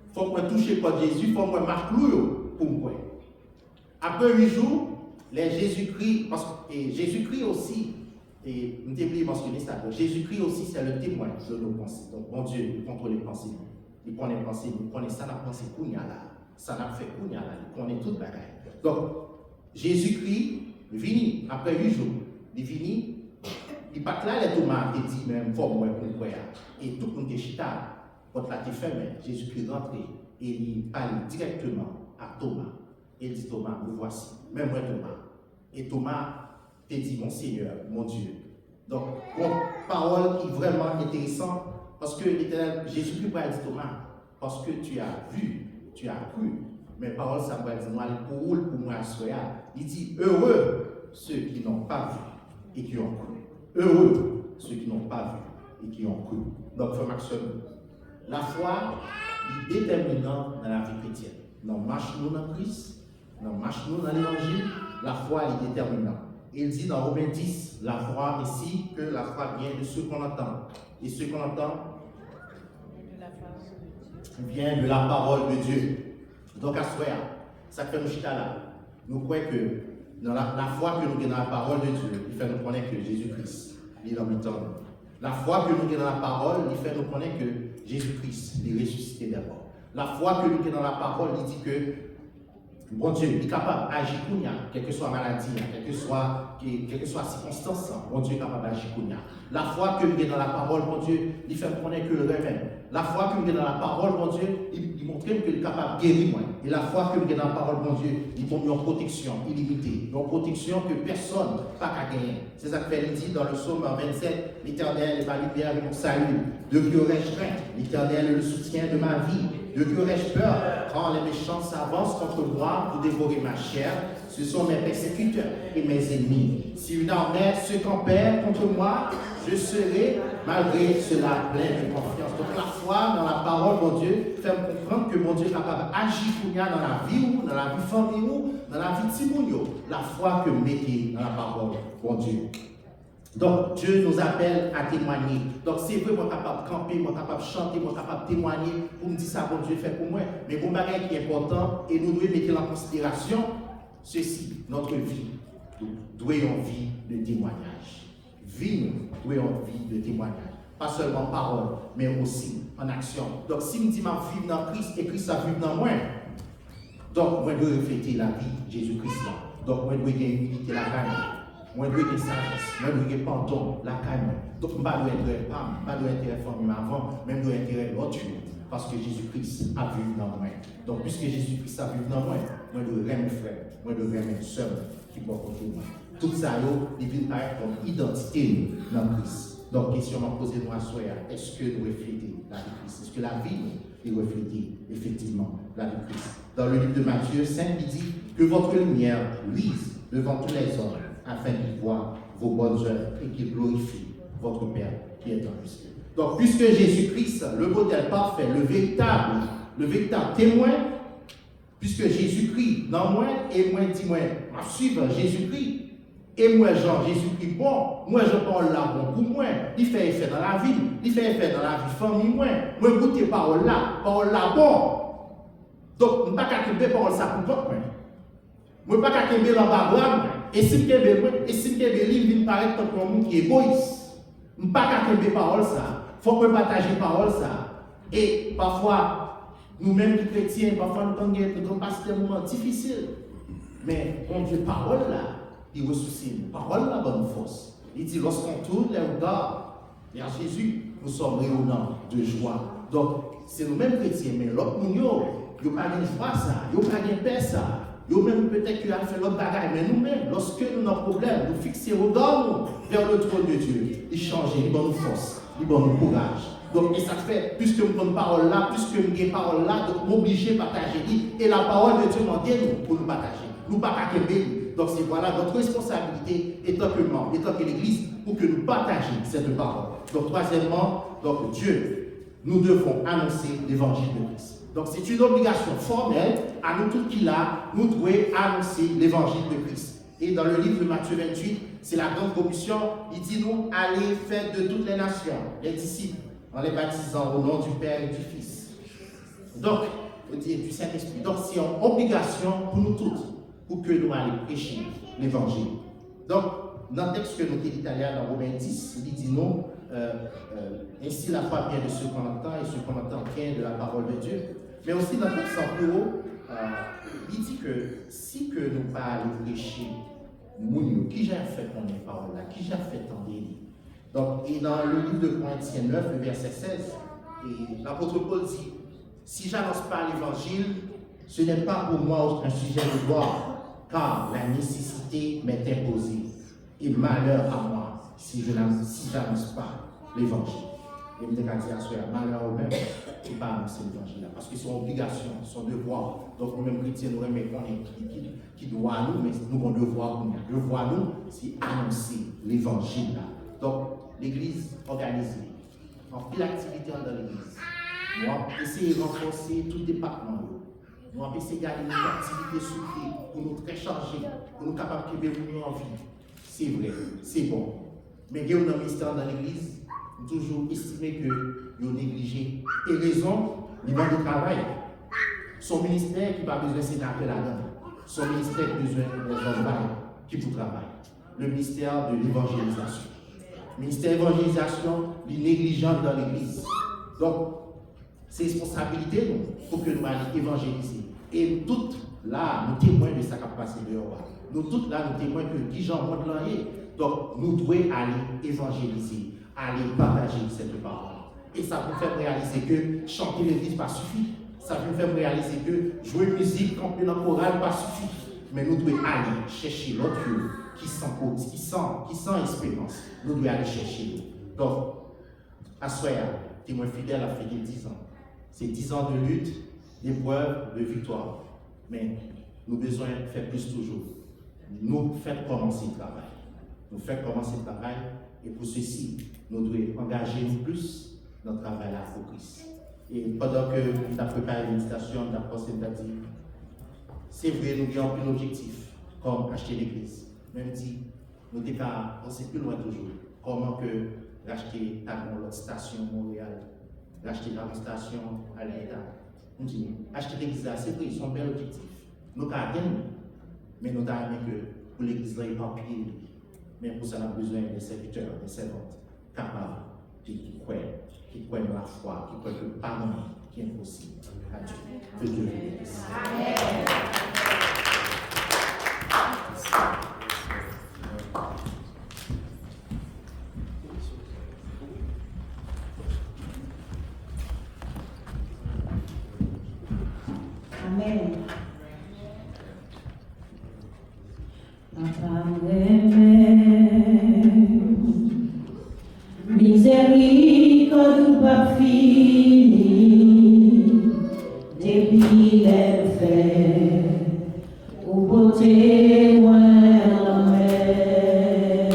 il faut que je touche par Jésus, il faut que je marque pour moi. Après 8 jours, les Jésus-Christ, parce que Jésus-Christ aussi, et nous devons mentionner ça, Jésus-Christ aussi c'est le témoin de nos pensées. Donc bon Dieu, il contrôle les pensées. Il connaît les pensées, il connaît ça, la pensée qu'on y a là. Ça n'a fait qu'on y a là, il connaît toute la bagaille. Donc, Jésus-Christ vini après 8 jours. Il vini, il pas là les Thomas qui dit même faut moi pour croire. Et tout le monde est chita, quand la t'est fermé, Jésus-Christ rentré et il parle directement à Thomas. Il dit Thomas, me voici, même moi Thomas. Et Thomas te dit mon Seigneur, mon Dieu. Donc, une parole qui est vraiment intéressante parce que l'Éternel Jésus-Christ va dire Thomas, parce que tu as vu, tu as cru. Mais parole ça va dire moi pour moi soya. Il dit heureux ceux qui n'ont pas vu et qui ont cru. Heureux ceux qui n'ont pas vu et qui ont cru. Donc, frère Maxime, la foi est déterminante dans la vie chrétienne. Nous marchons dans Christ, nous marchons dans l'Évangile, la foi est déterminante. Il dit dans Romains 10, la foi ici, que la foi vient de ce qu'on entend. Et ce qu'on entend vient de la parole de Dieu. Donc, à soi, ça fait nous chita là. Nous croyons que dans la foi que nous avons dans la parole de Dieu, il fait nous connaître que Jésus-Christ est dans le temps. La foi que nous avons dans la parole, il fait nous connaître que Jésus-Christ est ressuscité d'abord. La foi que nous avons dans la parole, il dit que Bon Dieu, il est capable d'agir pour nous, quelle que soit la maladie, quelle que soit la circonstance, bon Dieu est capable d'agir pour nous. La foi que nous avons dans la parole, bon Dieu, il fait me connaître que le même. La foi que nous avons dans la parole, bon Dieu, il montre qu'il est capable de guérir moi. Et la foi que nous avons dans la parole, bon Dieu, il donne une protection illimitée, une protection que personne n'a pas qu'à gagner. C'est ça que il dit dans le psaume 27, l'Éternel est ma lumière et mon salut. De qui aurais-je crainte? L'Éternel est le soutien de ma vie. De qui aurais-je peur? Quand les méchants s'avancent contre moi pour dévorer ma chair, ce sont mes persécuteurs et mes ennemis. Si une armée se campait contre moi, je serai malgré cela plein de confiance. Donc la foi dans la parole, mon Dieu, fait me comprendre que mon Dieu est capable d'agir pour nous dans la vie ou, dans la vie famille ou, dans la vie Timounio. La foi que vous mettez dans la parole, mon Dieu. Donc, Dieu nous appelle à témoigner. Donc, c'est vrai, moi capable de camper, moi capable de chanter, moi capable de témoigner pour me dire ça, bon Dieu fait pour moi. Mais bon bagage qui est important, et nous devons mettre en considération ceci, notre vie doit être une vie de témoignage. Vie, doit être une vie de témoignage. Pas seulement en parole, mais aussi en action. Donc, si je dis ma vie dans Christ et Christ a vu dans moi, donc, moi, je dois refléter la vie de Jésus-Christ. Donc, moi, je dois humilité la gagne. Moi, je dois être sagesse, moi, je dois pardon, la calme. Donc, je ne dois pas être femme, je ne dois pas être femme avant, même je dois être l'autre. Parce que Jésus-Christ a vu dans moi. Donc, puisque Jésus-Christ a vu dans moi, moi, je dois aimer mes frères, moi, je dois aimer mes soeurs qui portent autour de moi. Tout ça, il vient paraître comme identité dans Christ. Donc, question à poser nous à soi, est-ce que nous reflétons la vie de Christ? Est-ce que la vie est reflétée effectivement la vie de Christ? Dans le livre de Matthieu 5, il dit que votre lumière luise devant tous les hommes, afin qu'ils voient vos bonnes œuvres et qu'ils glorifient votre Père qui est dans les cieux. Donc, puisque Jésus-Christ, le modèle parfait, le véritable témoin, puisque Jésus-Christ dans moi, et moi dis moi, suivre Jésus-Christ, et moi Jean, Jésus-Christ bon, moi je parle là bon pour moi, il fait effet dans la vie, il fait effet dans la vie famille, moi goûter parole là bon. Donc, je ne peux pas qu'à parole ça pour toi, je ne peux pas qu'à dans la blâme. Et si je veux livre, il paraît comme un monde qui est égoïste. Je ne peux pas qu'à parole ça. Il faut que je partage parole ça. Et parfois, nous-mêmes les chrétiens, parfois nous passons des moments difficiles. Mais quand Dieu parole là, il ressuscite. Parole là, bonne force. Il dit, lorsqu'on tourne les regards vers Jésus, nous sommes rayonnants de joie. Donc, c'est nous-mêmes chrétiens, mais l'autre nous, ils n'ont pas de joie ça, ils n'ont pas de paix ça. Nous même peut-être qu'il a fait l'autre bagaille, mais nous-mêmes, lorsque nous avons un problème, nous fixons regard vers le trône de Dieu. Il change, il donne force, il donne courage. Donc, et ça fait, puisque nous avons une parole là, puisque nous avons une parole là, donc nous obligés de partager. Et la parole de Dieu m'a dit pour nous partager. Nous ne pas qu'à. Donc, c'est voilà notre responsabilité, étant que membre, étant que l'Église, pour que nous partagions cette parole. Donc, troisièmement, donc Dieu, nous devons annoncer l'évangile de Christ. Donc, c'est une obligation formelle à nous tous qui là, nous devons annoncer l'évangile de Christ. Et dans le livre de Matthieu 28, c'est la grande commission, il dit nous, allez faire de toutes les nations, les disciples, en les baptisant au nom du Père et du Fils. Donc, du Saint-Esprit. Donc, c'est une obligation pour nous toutes, pour que nous allions prêcher l'évangile. Donc, dans le texte que nous avons italien dans Romains 10, il dit non, ainsi la foi vient de ce qu'on entend et ce qu'on entend vient de la parole de Dieu. Mais aussi dans le texte en plus haut, il dit que si que nous parlons prêcher, qui j'ai fait qu'on ait parole là, qui j'ai fait entendre. Donc, et dans le livre de Corinthiens 9, le verset 16, et l'apôtre Paul dit, si j'annonce pas l'évangile, ce n'est pas pour moi un sujet de gloire, car la nécessité m'est imposée. Et malheur à moi si je n'annonce pas l'évangile. Et je me dis à malheur au même, qui ne pas annoncer l'évangile. Parce que c'est une obligation, son devoir. Donc nous-mêmes chrétiens, nous remettons qui doit à nous, mais nous avons devoir. Le devoir à nous, c'est annoncer l'évangile. Donc l'église organisée, en pile activité dans l'église. Nous avons essayé de renforcer tout le département. Nous avons essayé de garder nos activités soufflées pour nous très charger, pour nous capables de nous en vie. C'est vrai, c'est bon. Mais il y a un ministère dans l'église, toujours estimé que nous négligé. Et raison, il va de travail. Son ministère qui n'a pas besoin de sénateur là-dedans. Son ministère qui a besoin de gens qui pour travail. Le ministère de l'évangélisation. Le ministère de l'évangélisation, il est négligent dans l'église. Donc, c'est responsabilité pour que nous allions évangéliser. Et toute là, nous témoins de ce qui a passé dehors. Nous tous là, nous témoins que qui Jean montre l'année. Donc, nous devons aller évangéliser, aller partager cette parole. Et ça nous fait réaliser que chanter l'église pas suffit. Ça nous fait réaliser que jouer musique, camper dans le choral pas suffit. Mais nous devons aller chercher l'autre qui sent expérience. Nous devons aller chercher. Donc, à Soya, témoin fidèle a fait 10 ans. C'est 10 ans de lutte, d'épreuve, de victoire. Mais nous avons besoin de faire plus toujours. Nous faisons commencer le travail. Nous faisons commencer le travail. Et pour ceci, nous devons engager plus dans le travail à Christ. Et pendant que nous avons préparé la méditation, nous avons pensé à dire, c'est vrai, nous avons un objectif, comme acheter l'église. Même si nous devons penser plus loin toujours. Comment que racheter l'autre station Montréal, racheter la station à l'État. Nous disons, acheter l'église, c'est vrai, c'est un bel objectif. Nous avons gagné, mais nous avons aimé que pour l'église, il n'y ait pas pied. Mais pour ça, on a besoin des serviteurs, des servantes capables, qui croient dans la foi, qui croient que le pardon qui est impossible à Dieu. Que Dieu vous bénisse. Amen. Miséricorde pas fini, depuis les faits, ou beauté moins la mer.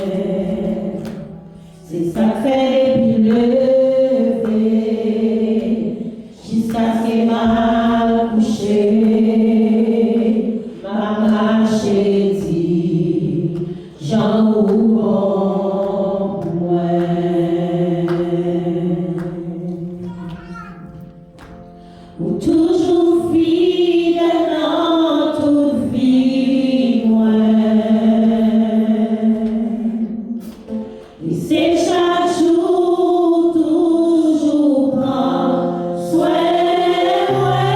C'est ça fait depuis lever, jusqu'à ce que m'a couché, m'a marché dit, j'en ouvre moi. Ou toujours fidèle dans toute vie, moi. Et c'est chaque jour, toujours prendre soin de moi.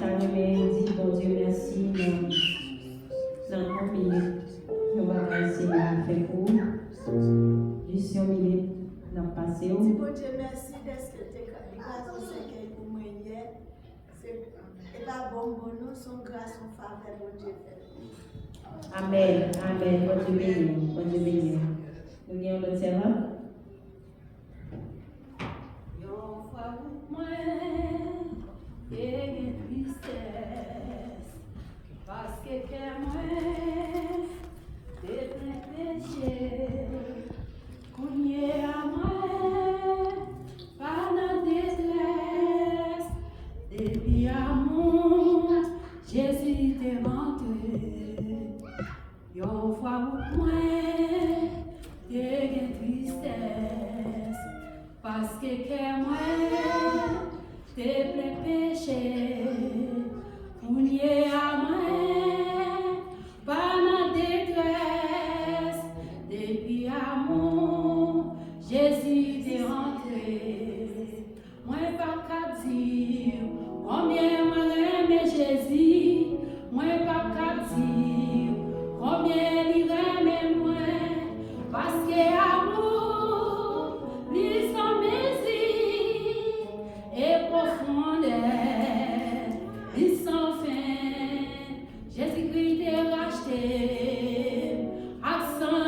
t'as dit, bon Dieu, merci. Dans 1 minute, nous allons essayer à faire pour juste 1 minute, nous allons passer. Bon Dieu, merci d'être que tu es grâce au Seigneur pour moi hier. Et pas bon, nous sommes grâce au faveur, bon Dieu. Amen, amen. Bon Dieu béni, bon Dieu béni. Nous avons l'autre servant. Et tristesse, parce que moi, des péchés, cogné à moi, pas dans détresse, depuis amour, Jésus t'est rentré, yon fois ou moi, des tristesse, parce que moi, tes péchés, cogné à moi, pas dans détresse, depuis amour, Jésus t'est rentré. Moi pas qu'à dire combien moi aime Jésus, moi pas qu'à dire combien il aime moi, parce que amour, lui sans mesure et profondeur, il sans fin. Jésus-Christ est racheté, accent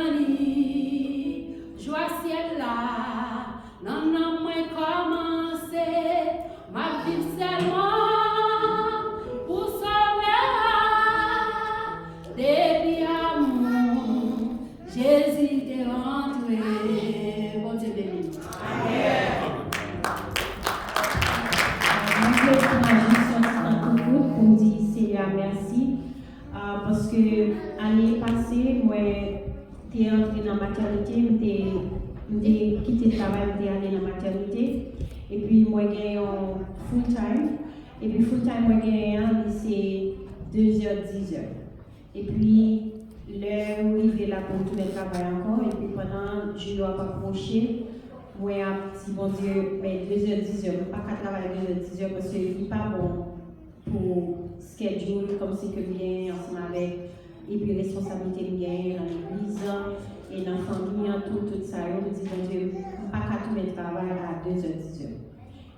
joie ciel là, non, non, moi commencé, ma vie seulement pour sauver, depuis amour, Jésus t'est rentré. Bon Dieu béni. Pour dire Seigneur merci parce que l'année passée moi j'étais entrée dans la maternité, j'ai quitté le travail, j'étais allée dans la maternité et puis moi j'ai un full time et puis full time moi j'ai un c'est 2h-10h et puis l'heure où il est là pour tout le travail encore et puis pendant je dois approcher moi j'ai dit bon Dieu mais 2h-10h je ne peux pas travailler 2h-10h parce que ce n'est pas bon pour schedule comme c'est que bien ensemble avec et puis responsabilité bien dans l'église et dans la famille tout ça on dit bon Dieu pas qu'à tout le travail à 2h-10h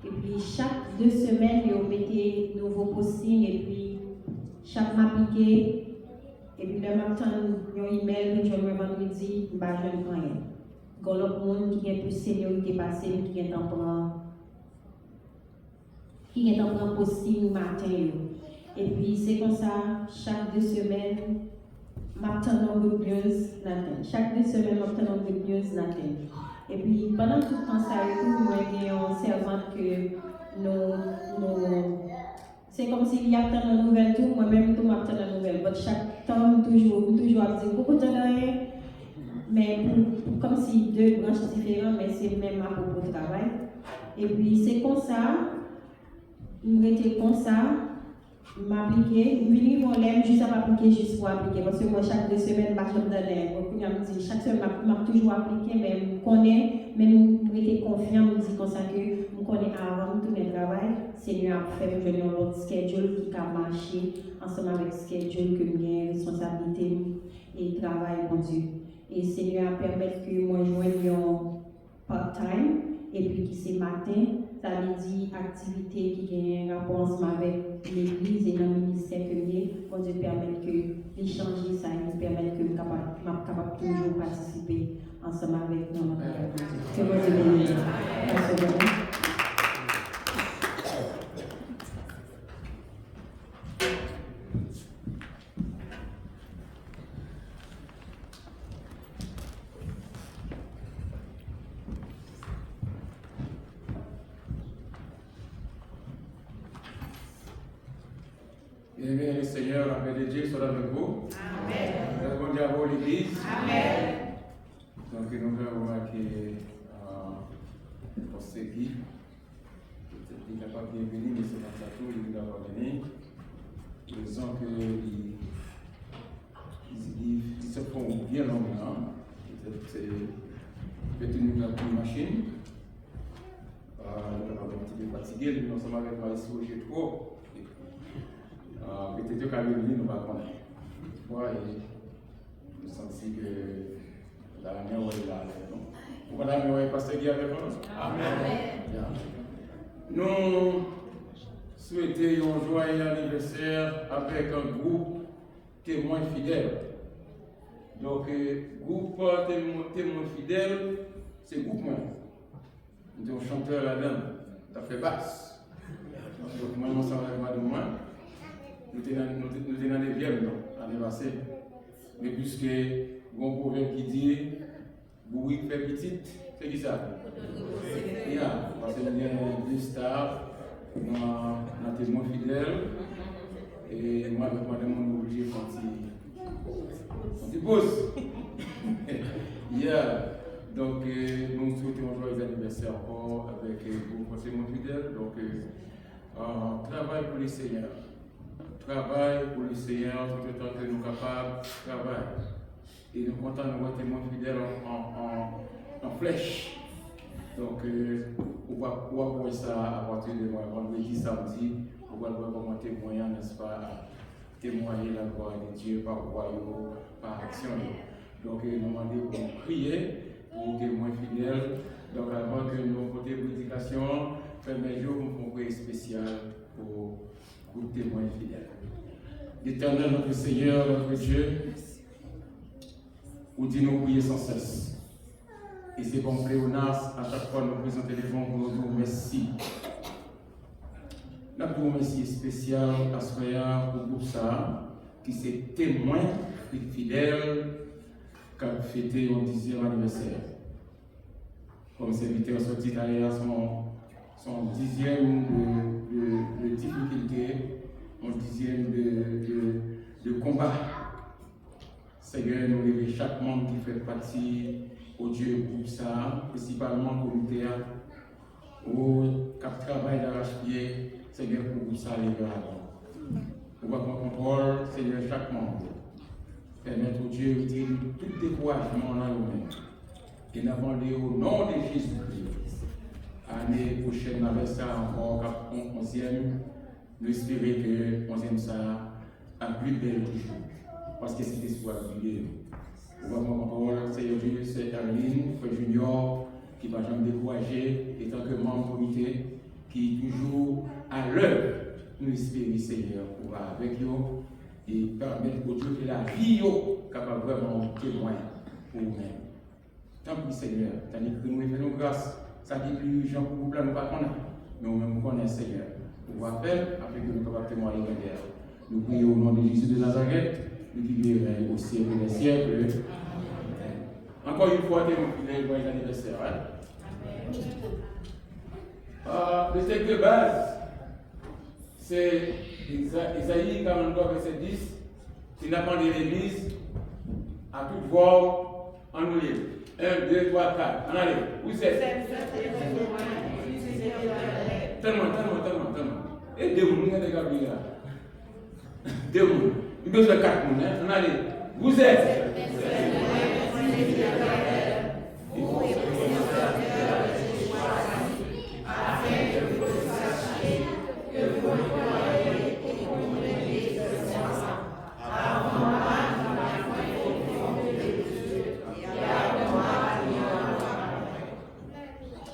et puis chaque 2 semaines on mettait nouveau posting et puis chaque m'appliqué et puis le même temps un email que je me vendredi bah je ne prends rien quand l'autre monde qui est plus seniorité passé qui est en prend posting matin. Et puis c'est comme ça, chaque 2 semaines, m'attends good news, Nathan. Chaque 2 semaines, m'attends good news, Nathan. Et puis pendant tout le temps, ça a été, moi, j'ai une servante que nous c'est comme s'il y a tant de nouvelles, tout, moi-même, tout m'attend de nouvelles. Mais chaque temps, toujours à dire, beaucoup de rien. Mais comme si 2 branches différentes, mais c'est même à propos de travail. Et puis c'est comme ça. J'étais comme ça, m'appliquer, venir mon lèvre juste à m'appliquer juste pour appliquer. Parce que moi, chaque 2 semaines, je me donne chaque semaine, je m'a toujours appliqué, mais je connais, même j'étais confiant, je me dis comme ça que je connais avant tout le travail, Seigneur a fait que j'ai un autre schedule qui a marché ensemble avec le schedule que j'ai responsabilité et travail pour Dieu. Et Seigneur a permis que moi, je joigne un part-time, et puis qui c'est matin. Ça veut dire activité qui a un rapport ensemble avec l'église et dans le ministère que j'ai, pour Dieu permettre que l'échanger ça et nous permettre que je sois capable de toujours participer ensemble avec nous. Que Dieu bénisse. Merci beaucoup. Eh bien, le Seigneur, la paix de Dieu soit avec vous. Amen. Bon Dieu à vous, l'Église. Amen. Donc, nous allons remarquer pour ceux qui sont capables de venir, mais c'est dans sa tour, il doit venir. Ils ont que ils se font bien longuement. Peut-être une machine. Nous sommes un petit peu fatigués, nous sommes avec moi ici au G3. peut-être qu'à l'Église, nous ne pas connaître. Moi, je sens que la mère est là avec nous. Pourquoi la mère est pasteur Guy avec nous? Amen. Nous souhaitons un joyeux anniversaire avec un groupe témoin fidèle. Donc, groupe témoin fidèle, c'est groupe moi. Nous sommes chanteurs là-dedans, ça fait basse. Donc, moi, je suis avec moi. Nous sommes dans les 9e année passée. Mais puisque, bon proverbe qui dit, Boui fait petite, c'est qui ça? Parce que nous avons deux stars, nous avons témoin fidèle. Et moi, je vais demander obligé quand il pose. Donc, nous souhaitons un joyeux anniversaire encore avec vos témoins fidèles. Donc, travail pour les seigneurs. Travail pour les seigneurs, tout le temps que nous sommes capables de travailler. Et nous comptons nous voir témoins fidèles en flèche. Donc, on va voir ça à partir de vendredi, samedi. On va voir comment témoigner, n'est-ce pas, témoigner la gloire de Dieu par royaume, par action. Donc, nous demandons pour prier pour témoins fidèles. Donc, avant que nous votions prédication, premier jour, nous font prier spécial pour témoins fidèles. L'Éternel, notre Seigneur, notre Dieu, vous dit nous prier sans cesse. Et c'est bon pléonas, à chaque fois nous présentons les devant pour nous dire merci. Nous avons un merci spécial à ce frère pour groupe ça, qui s'est témoin fidèle qui a fêté son 10e anniversaire. Comme serviteur sorti derrière son 10e de difficulté, son 10e de combat. Seigneur, nous levons chaque membre qui fait partie au Dieu pour ça, principalement au comité, au cap travail d'arrache-pied, Seigneur, pour ça, les gars. Pour votre contrôle, Seigneur, chaque membre. Permettre au Dieu de tout découragement dans nous-mêmes. Et nous avons au nom de Jésus-Christ. Année prochaine, avec ça encore, 11e, nous espérons que 11e ça a plus belle toujours. Parce que c'est l'espoir de Dieu. Pour votre contrôle, Seigneur Dieu, c'est Caroline, frère Junior, qui ne va jamais décourager, étant que membre du comité, qui est toujours à l'œuvre. Nous espérons, Seigneur, pour avec nous et permettre au Dieu que la vie est capable vraiment témoigner pour nous-mêmes. Tant pis, Seigneur, tandis que nous faisons grâce, ça dit plus les gens pour nous ne pas connaître, mais nous-mêmes connaissons, Seigneur. Pour rappel, afin que nous puissions témoigner de guerre. Nous prions au nom de Jésus de Nazareth, nous qui vivons au siècle des siècles. Encore une fois, témoin joyeux anniversaire. Le texte de base, c'est Isaïe 43, verset 10, qui n'a pas de l'église à toute voix en nous livre. 1, 2, 3, 4. En allez, où c'est? Tellement. Et deux mouns, regardez là. Deux mouns. Il y a 4 mouns. En allez, vous êtes.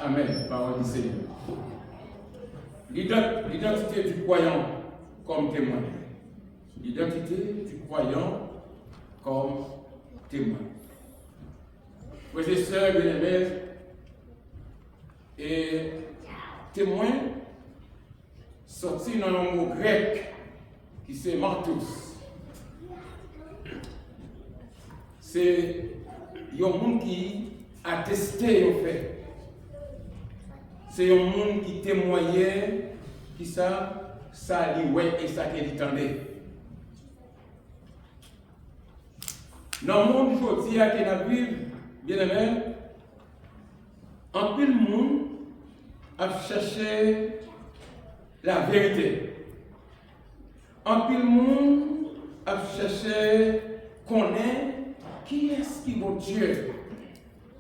Amen, parole du Seigneur. L'identité du croyant comme témoin. L'identité du croyant comme témoin. Frères et sœurs bien-aimés, et témoin, sorti dans le mot grec qui c'est martus. C'est un monde qui a testé au fait. C'est un monde qui témoignait, qui ça lui ouais et ça qu'il attendait. Dans le monde aujourd'hui, qui a vécu, bien aimé, en plus le monde a cherché la vérité. En plus le monde a cherché connaître qui est-ce qui est Dieu,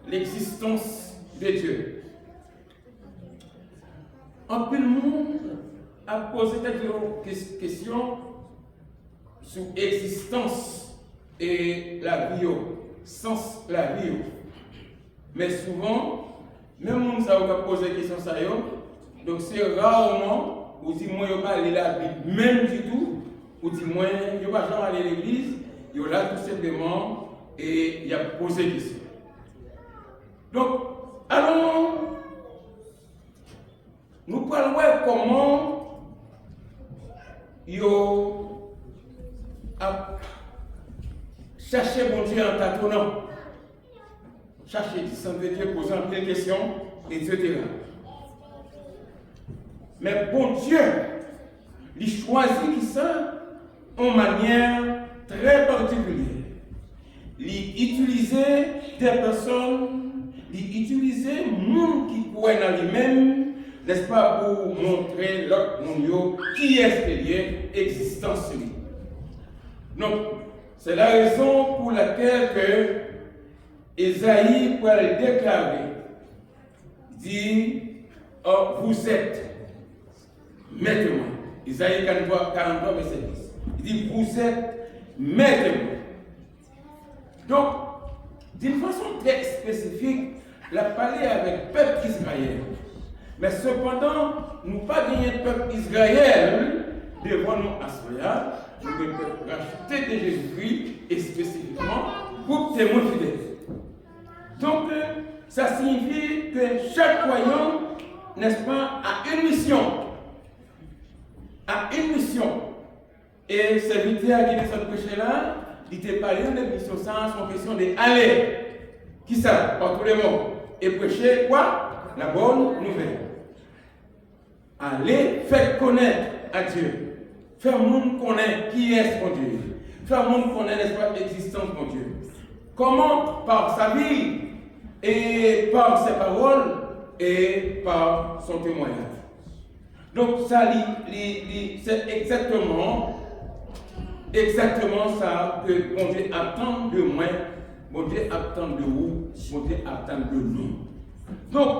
l'existence de Dieu. En plus le monde a posé quelques questions. sur existence et la vie, sens la vie. Mais souvent, même si on a posé la question, donc c'est rarement, ou si moi je ne pas lire la Bible même du tout, ou si moi je ne pas jamais aller à l'église, il y a là tout simplement et il a posé la question. Donc, allons, nous parlons comment il a cherché bon Dieu en tâtonnant, chercher sans Dieu, posant plein de questions, etc. Mais bon Dieu, il choisit qui ça en manière très particulière. Il utilisait des personnes, il utilisait le monde qui croit dans lui-même, n'est-ce pas, pour montrer l'autre monde qui est derrière l'existence de lui. Donc, c'est la raison pour laquelle que Ésaïe peut le déclarer, dit, oh, vous êtes maître-moi. Isaïe 43, verset 10. Il dit, vous êtes maître-moi. Donc, d'une façon très spécifique, il a parlé avec le peuple Israël. Mais cependant, nous pas gagné le peuple Israël devant nous à cela, nous devons racheter de Jésus-Christ et spécifiquement pour témoin fidèle. Donc, ça signifie que chaque croyant, n'est-ce pas, a une mission. A une mission. Et serviteur qui est prêché là, il était parlé de mission sans son question d'aller. Qui ça? Par tous les mots. Et prêcher quoi? La bonne nouvelle. Allez, faire connaître à Dieu. Faire monde connaître qui est mon Dieu. Faire monde connaître, n'est-ce pas, l'existence de mon Dieu. Comment? Par sa vie, et par ses paroles, et par son témoignage. Donc, ça, c'est exactement ça que mon Dieu attend de moi, mon Dieu attend de vous, mon Dieu attend de nous. Donc,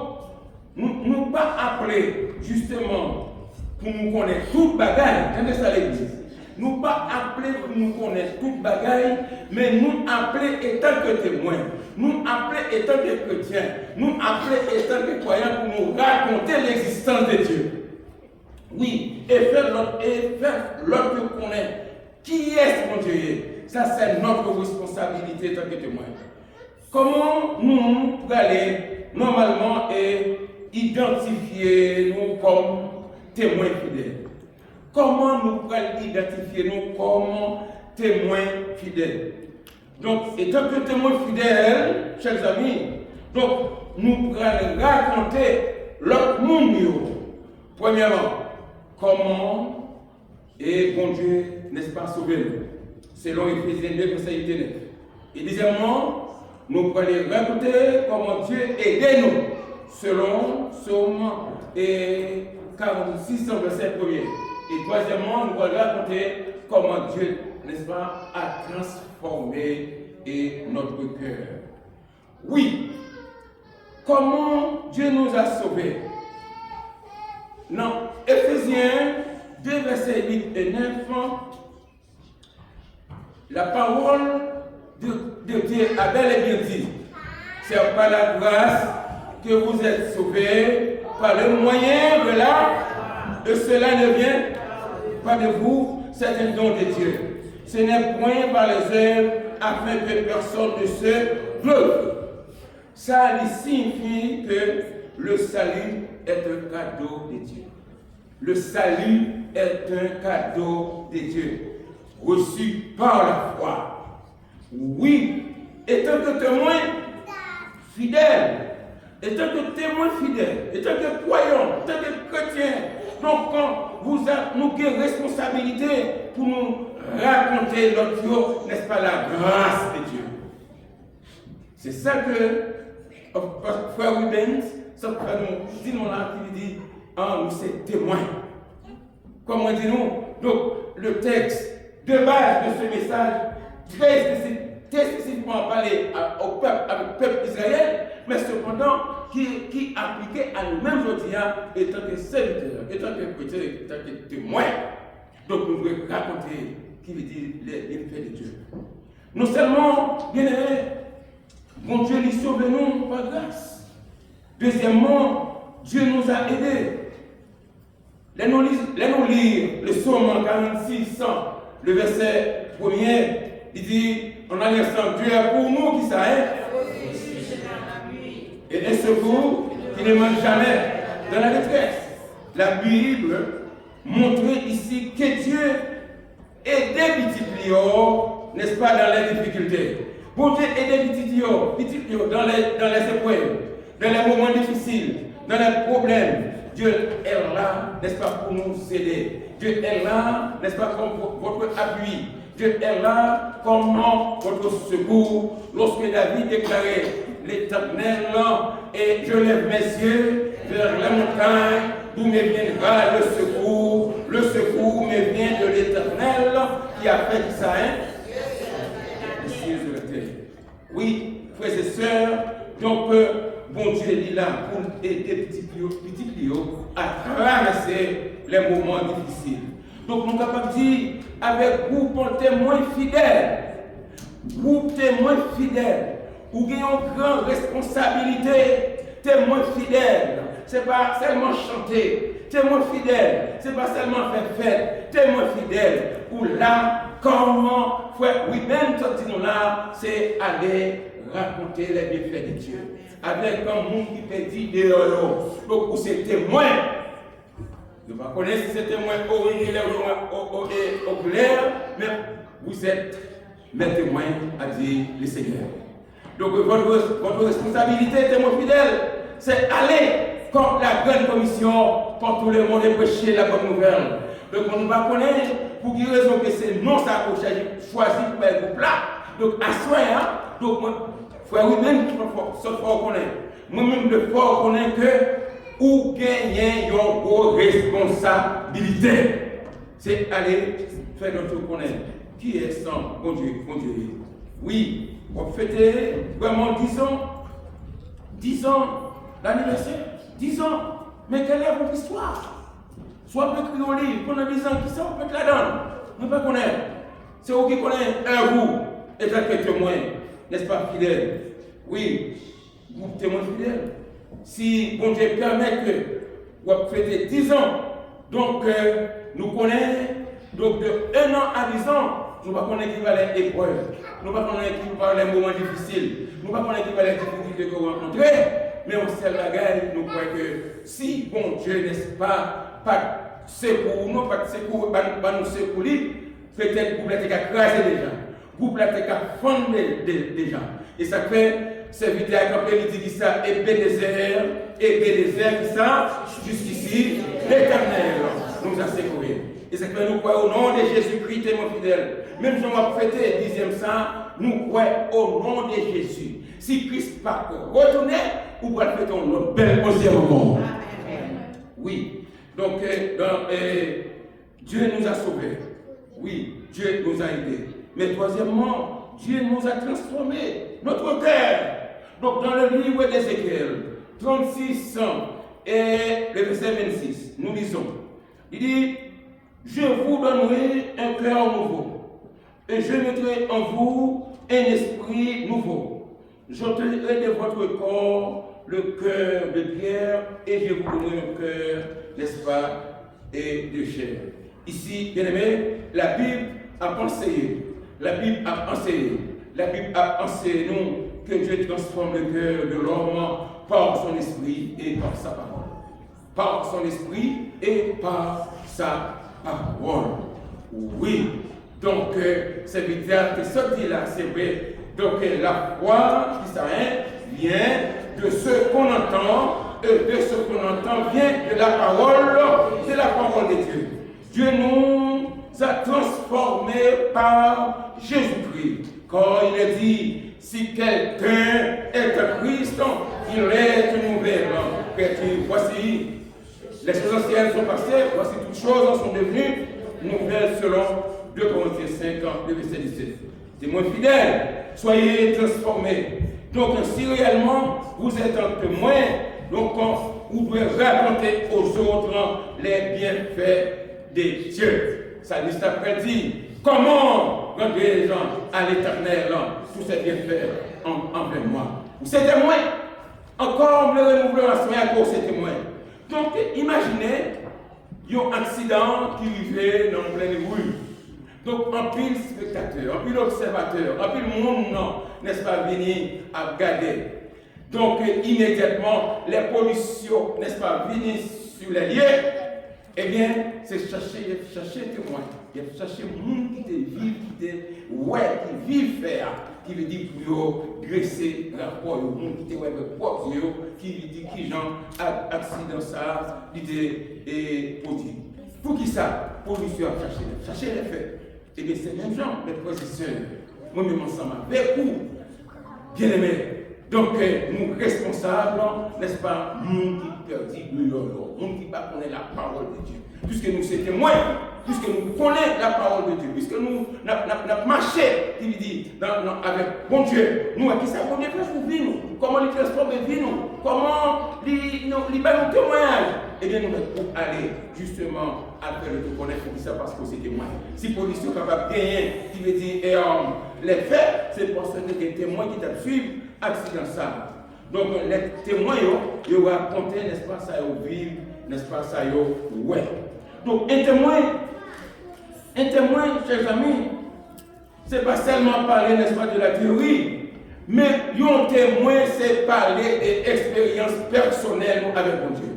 nous pas appelés justement pour nous connaître toute bagaille, entendez ça l'église. Nous pas appelés pour nous connaître toute bagaille, mais nous appelés étant que témoins, nous appelés étant que chrétiens, nous appelés étant que croyants pour nous raconter l'existence de Dieu. Oui, et faire l'autre connaître qui est mon Dieu. Ça, c'est notre responsabilité en tant que témoin. Comment nous pouvons aller normalement et identifier nous comme témoins fidèles? Comment nous pouvons identifier nous comme témoins fidèles? Donc, étant que témoins fidèles, chers amis, donc nous pouvons raconter l'autre monde. Premièrement, comment et bon Dieu, n'est-ce pas, sauver nous, selon Éphésiens 2, verset 9. Et deuxièmement, nous pouvons raconter comment Dieu aide nous, selon Psaume 46, verset 1er. Et troisièmement, nous pouvons raconter comment Dieu, n'est-ce pas, a transformé notre cœur. Oui, comment Dieu nous a sauvés. Non, Éphésiens 2, versets 8 et 9, la parole de Dieu a bel et bien dit, c'est par la grâce que vous êtes sauvés, par le moyen de la, et cela ne vient pas de vous, c'est un don de Dieu. Ce n'est point par les œuvres afin que personne ne se glorifie. Ça signifie que le salut est un cadeau de Dieu. Le salut est un cadeau de Dieu, reçu par la foi. Oui, étant que témoin fidèle, étant que témoin fidèle, étant que croyant, étant que chrétien, donc quand nous avons une responsabilité pour nous raconter notre Dieu, n'est-ce pas, la grâce de Dieu. C'est ça que frère Rubens, ça nous dit dans l'activité, nous sommes témoins. Comment dit-nous? Donc, le texte de base de ce message, très spécifiquement parlé au peuple, avec le peuple israélien, mais cependant, qui appliqué à nous-mêmes aujourd'hui, étant que serviteurs, étant que chrétiens, étant que témoins. Donc nous devons raconter qui veut dire les bienfaits de Dieu. Non seulement, bien aimé, bon Dieu nous sauve nous par grâce. Deuxièmement, Dieu nous a aidés. Laissez-nous lire le psaume 46, le verset 1er. Il dit, on a ensemble, Dieu est pour nous qui ça est. Et un secours qui ne manque jamais dans la détresse. La Bible montre ici que Dieu aide des petits n'est-ce pas, dans les difficultés. Bon Dieu aide des petits dans les épreuves, dans les moments difficiles, dans les problèmes. Dieu est là, n'est-ce pas, pour nous aider. Dieu est là, n'est-ce pas, comme votre appui. Dieu est là comme votre secours. Lorsque David déclarait l'Éternel, et je lève mes yeux vers la montagne, d'où me viendra le secours. Le secours me vient de l'Éternel qui a fait ça, Oui, frères et sœurs, donc bon Dieu est là pour aider petit Pio à traverser les moments difficiles. Donc nous sommes capables de dire, avec groupe témoin fidèle, ou qui ont une grande responsabilité, témoin fidèle. Ce n'est pas seulement chanter, témoin fidèle, ce n'est pas seulement faire fête, témoin fidèle. Ou là, comment, oui, même tout nous là, c'est aller raconter les bienfaits de Dieu. Avec un monde qui peut dire de donc, vous êtes témoin. Je ne sais pas si c'est témoin originel ou oculaire, mais vous êtes mes témoins, à dire le Seigneur. Donc, votre responsabilité, témoin fidèle, c'est aller contre la grande commission pour tout le monde et prêcher la bonne nouvelle. Donc, on ne va pas connaître pour quelle raison que c'est non ça qu'on choisi pour un groupe là. Donc, à soi, donc, frère, oui-même, moi-même, le fort connaît que ou gagner une grosse responsabilité. C'est aller faire notre connaître. Qui est sans bon Dieu? Oui, on fêter vraiment 10 ans l'anniversaire, 10 ans. Mais quelle est votre histoire? Soit on peut écrire au livre, pendant 10 ans, qui ça on peut être là-dedans? On ne peut pas connaître. C'est vous qui connaissez un vous, et quelques témoins, n'est-ce pas, fidèles? Oui, vous témoins fidèles. Si bon Dieu permet que vous fêtez 10 ans, donc nous connaissons, donc de 1 an à 10 ans, nous ne pouvons pas équivalent épreuve, nous ne pouvons pas équivalent moments difficiles, nous ne pouvons pas équivalent difficultés que vous rencontrez, mais on sait la gueule, nous croyons que si bon Dieu, n'est-ce pas, pas secours, non pas secours, pas nous secourir, peut-être vous l'avez crasé déjà, vous l'avez fondre déjà. Et ça fait, c'est vite à camper, il dit ça, et Bénézer qui ça, jusqu'ici, l'Éternel nous a secourés. Et c'est que nous croyons au nom de Jésus-Christ, témoin fidèle. Même si on va fêter 10e ça, nous croyons au nom de Jésus. Si Christ pas retourné, ou va fêter notre bel 11e moment. Oui. Donc, Dieu nous a sauvés. Oui, Dieu nous a aidés. Mais troisièmement, Dieu nous a transformés. Notre cœur. Donc, dans le livre d'Ézéchiel, 36 et le verset 26, nous lisons. Il dit, je vous donnerai un cœur nouveau, et je mettrai en vous un esprit nouveau. J'ôterai de votre corps le cœur de pierre, et je vous donnerai un cœur, n'est-ce pas, et de chair. Ici, bien aimé, la Bible a enseigné. La Bible a enseigné nous que Dieu transforme le cœur de l'homme par son esprit et par sa parole. Par son esprit et par sa parole. Oui. Donc, c'est bizarre que ce dit là, c'est vrai. Donc, la foi qui vient de ce qu'on entend, et de ce qu'on entend vient de la parole de Dieu. Dieu nous a transformés par Jésus-Christ. Quand il a dit, si quelqu'un est un Christ, il est une nouvelle créature. Voici, les choses anciennes sont passées, voici toutes choses sont devenues nouvelles selon 2 Corinthiens 5, le verset 17. Témoins fidèles, soyez transformés. Donc, si réellement vous êtes un témoin, donc vous devez raconter aux autres les bienfaits de Dieu. salmiste après dit, comment rendre les gens à l'éternel tous ces bienfaits envers moi. C'est témoin. Encore, le remouvement à cause c'est témoin. Donc, imaginez, il y a un accident qui arrivait dans pleine rue. Donc, un pile spectateur, un pile observateur, un pile monde, n'est-ce pas, venir à regarder. Donc, immédiatement, les policiers, n'est-ce pas, viennent sur les lieux. Eh bien, c'est chercher témoin. Il y a chercher monde qui te vivent, qui vivent faire, qui veut dire pour graisser la peau, monde qui te ouais propre, qui veut dire qui genre accident ça, qui produit. Pour qui ça? Policiers à chercher les faits. Eh bien, c'est même gens, mes frères et sœurs, moi-même ensemble avec vous, bien aimés. Donc, nous responsables, n'est-ce pas, nous qui perdons le lolo, nous qui ne connaissons pas la parole de Dieu. Puisque nous sommes témoins, puisque nous connaissons la parole de Dieu, puisque nous avons marché, il dit, avec bon Dieu, nous, à qui ça connaît plus pour vivre, comment les transformer vivre, comment les ballons témoignages. Eh bien, nous pour aller justement après le connaître pour ça parce que c'est témoin. Si la police est capable de gagner, qui veut dire les faits, c'est parce que les témoins qui t'ont suivi, accident ça. Donc, les témoins, ils vont raconter, n'est-ce pas, ça, ils vivent, n'est-ce pas, ça, ouais. Donc, un témoin, chers amis, c'est pas seulement parler, n'est-ce pas, de la théorie, mais un témoin, c'est parler des expériences personnelles avec mon Dieu.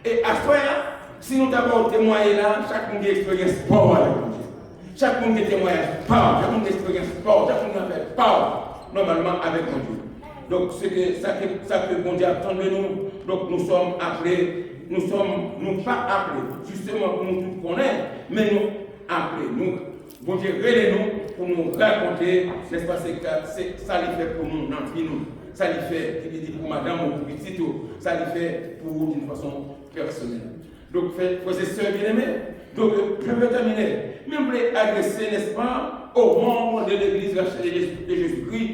Et à ce moment-là, si nous avons témoigné là, chaque monde a expérience fort avec mon Dieu. Chaque monde a témoignage fort, chaque monde a expérience fort, chaque monde a fait fort, normalement, avec mon Dieu. Donc, c'est ça que bon Dieu attend de nous. Donc, nous sommes appelés, nous pas appelés, justement pour nous tous connaître, mais nous appelés. Bon Dieu, relève-nous pour nous raconter, n'est-ce pas, ça lui fait pour nous, dans vie nous. Ça lui fait, il dit pour madame ou pour petit, ça lui fait pour d'une façon personnelle. Donc, frères et sœurs bien-aimés, donc je vais terminer. Même pour adresser, n'est-ce pas, aux membres de l'Église de Jésus-Christ,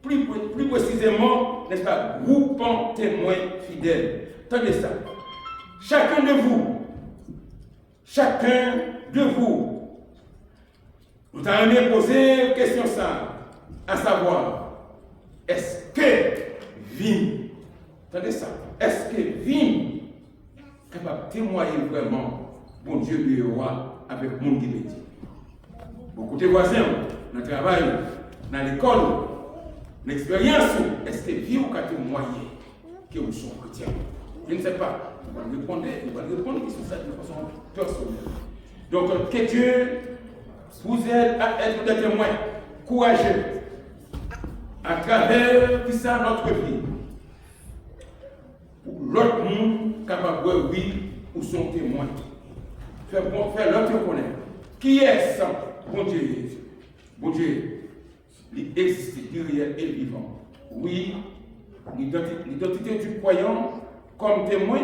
plus précisément, n'est-ce pas, groupant témoins fidèles. Attendez ça. Chacun de vous, nous allons poser une question ça, à savoir, est-ce que Vim, attendez ça, est-ce que Vim capable de témoigner vraiment, bon Dieu du roi, avec le monde qui le dit? Beaucoup de voisins, dans le travail, dans l'école, l'expérience, est-ce que Vim a témoigné que vous sommes chrétiens? Je ne sais pas. On va répondre sur ça de façon personnelle. Donc, que Dieu vous aide à être des témoins courageux à travers tout ça notre vie. Pour l'autre monde capable de voir oui ou son témoin. Faire l'autre connaître. Qui est ça? Bon Dieu. Bon Dieu, il existe, il est réel et vivant. Oui, l'identité du croyant comme témoin,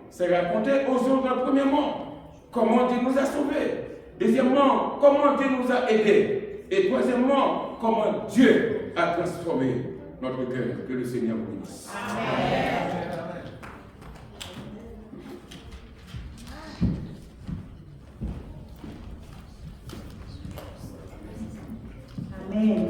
c'est raconter aux autres, premièrement, comment Dieu nous a sauvés. Deuxièmement, comment Dieu nous a aidés. Et troisièmement, comment Dieu a transformé notre cœur. Que le Seigneur vous bénisse. Amen.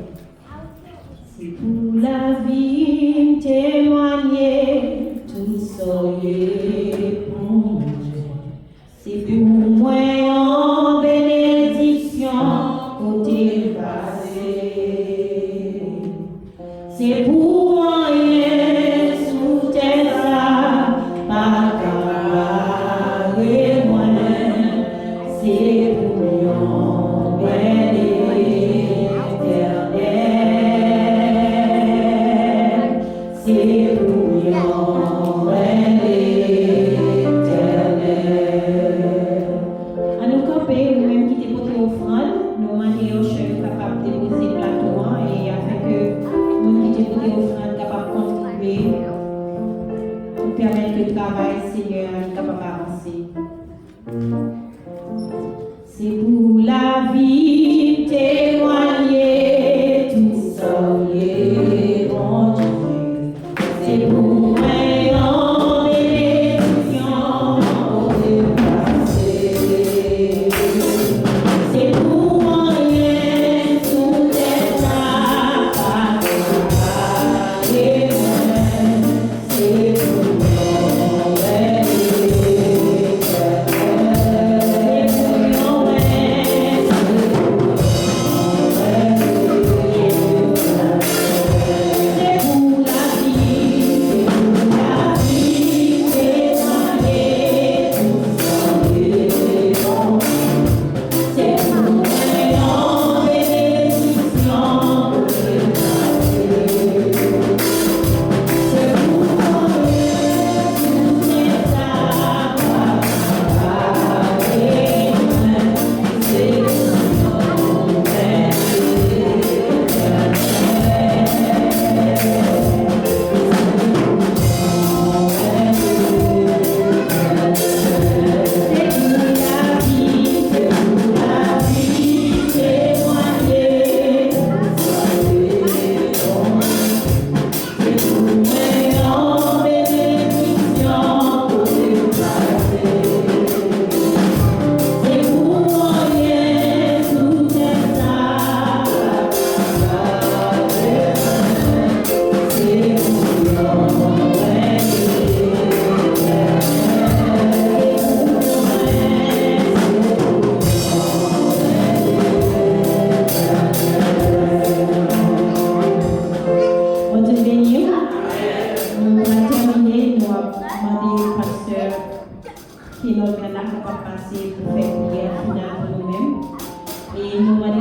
C'est pour la vie témoigner, tout soyez pour moi. C'est pour moi en bénédiction, côté passé. C'est pour moi, sous tes ça, pas carré moi. C'est pour moi, c'est pour à nous camper, nous-mêmes qui déposons offrande, nous manions capable de déposer plateau et avec eux, nous qui déposons offrande.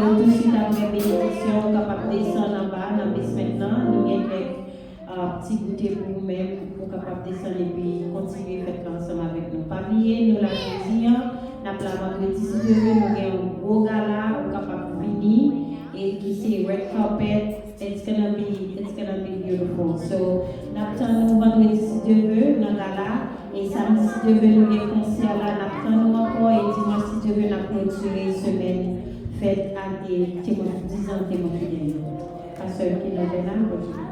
nous tout de suite après bénédiction, capable de descendre en bas, dans le basement, nous avons petit goûter pour vous-même, pour capable de descendre et puis continuer à faire ensemble avec nous. Pas oublier, nous l'avons dit, nous avons la vendredi, si Dieu veut, nous avons un gros gala, nous capable de venir, et qui c'est red carpet, it's gonna be beautiful. So, nous attendons vendredi, si Dieu veut, dans le gala, et samedi, si Dieu veut, nous avons un concert là, nous attendons encore, et dimanche, si Dieu veut, nous avons clôturé une semaine faite à des 10 ans témoins fidèles. Pasteur qui nous est là, continue.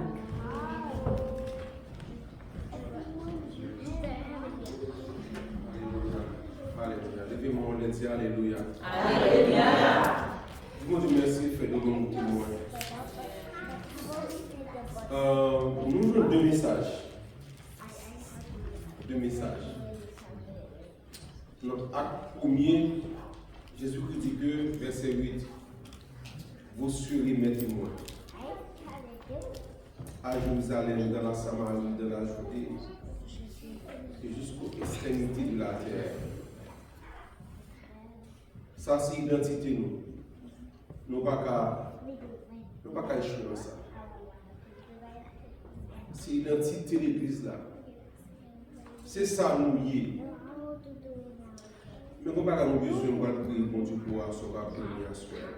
Alléluia. Levez-moi, on dit Alléluia. Alléluia. Dis-moi Dieu merci, fais-nous mon témoin. Nous avons deux messages. Notre acte premier, Jésus-Christ dit que, verset 8, vous serez mes témoins. À Jérusalem, dans la Samarie, dans la Judée, et jusqu'aux extrémités de la terre. Ça, c'est l'identité, nous. Nous ne pouvons pas échouer dans ça. C'est l'identité de l'Église là. C'est ça, nous y est. Mais on ne peut pas avoir besoin de prier pour Dieu pour recevoir la soir.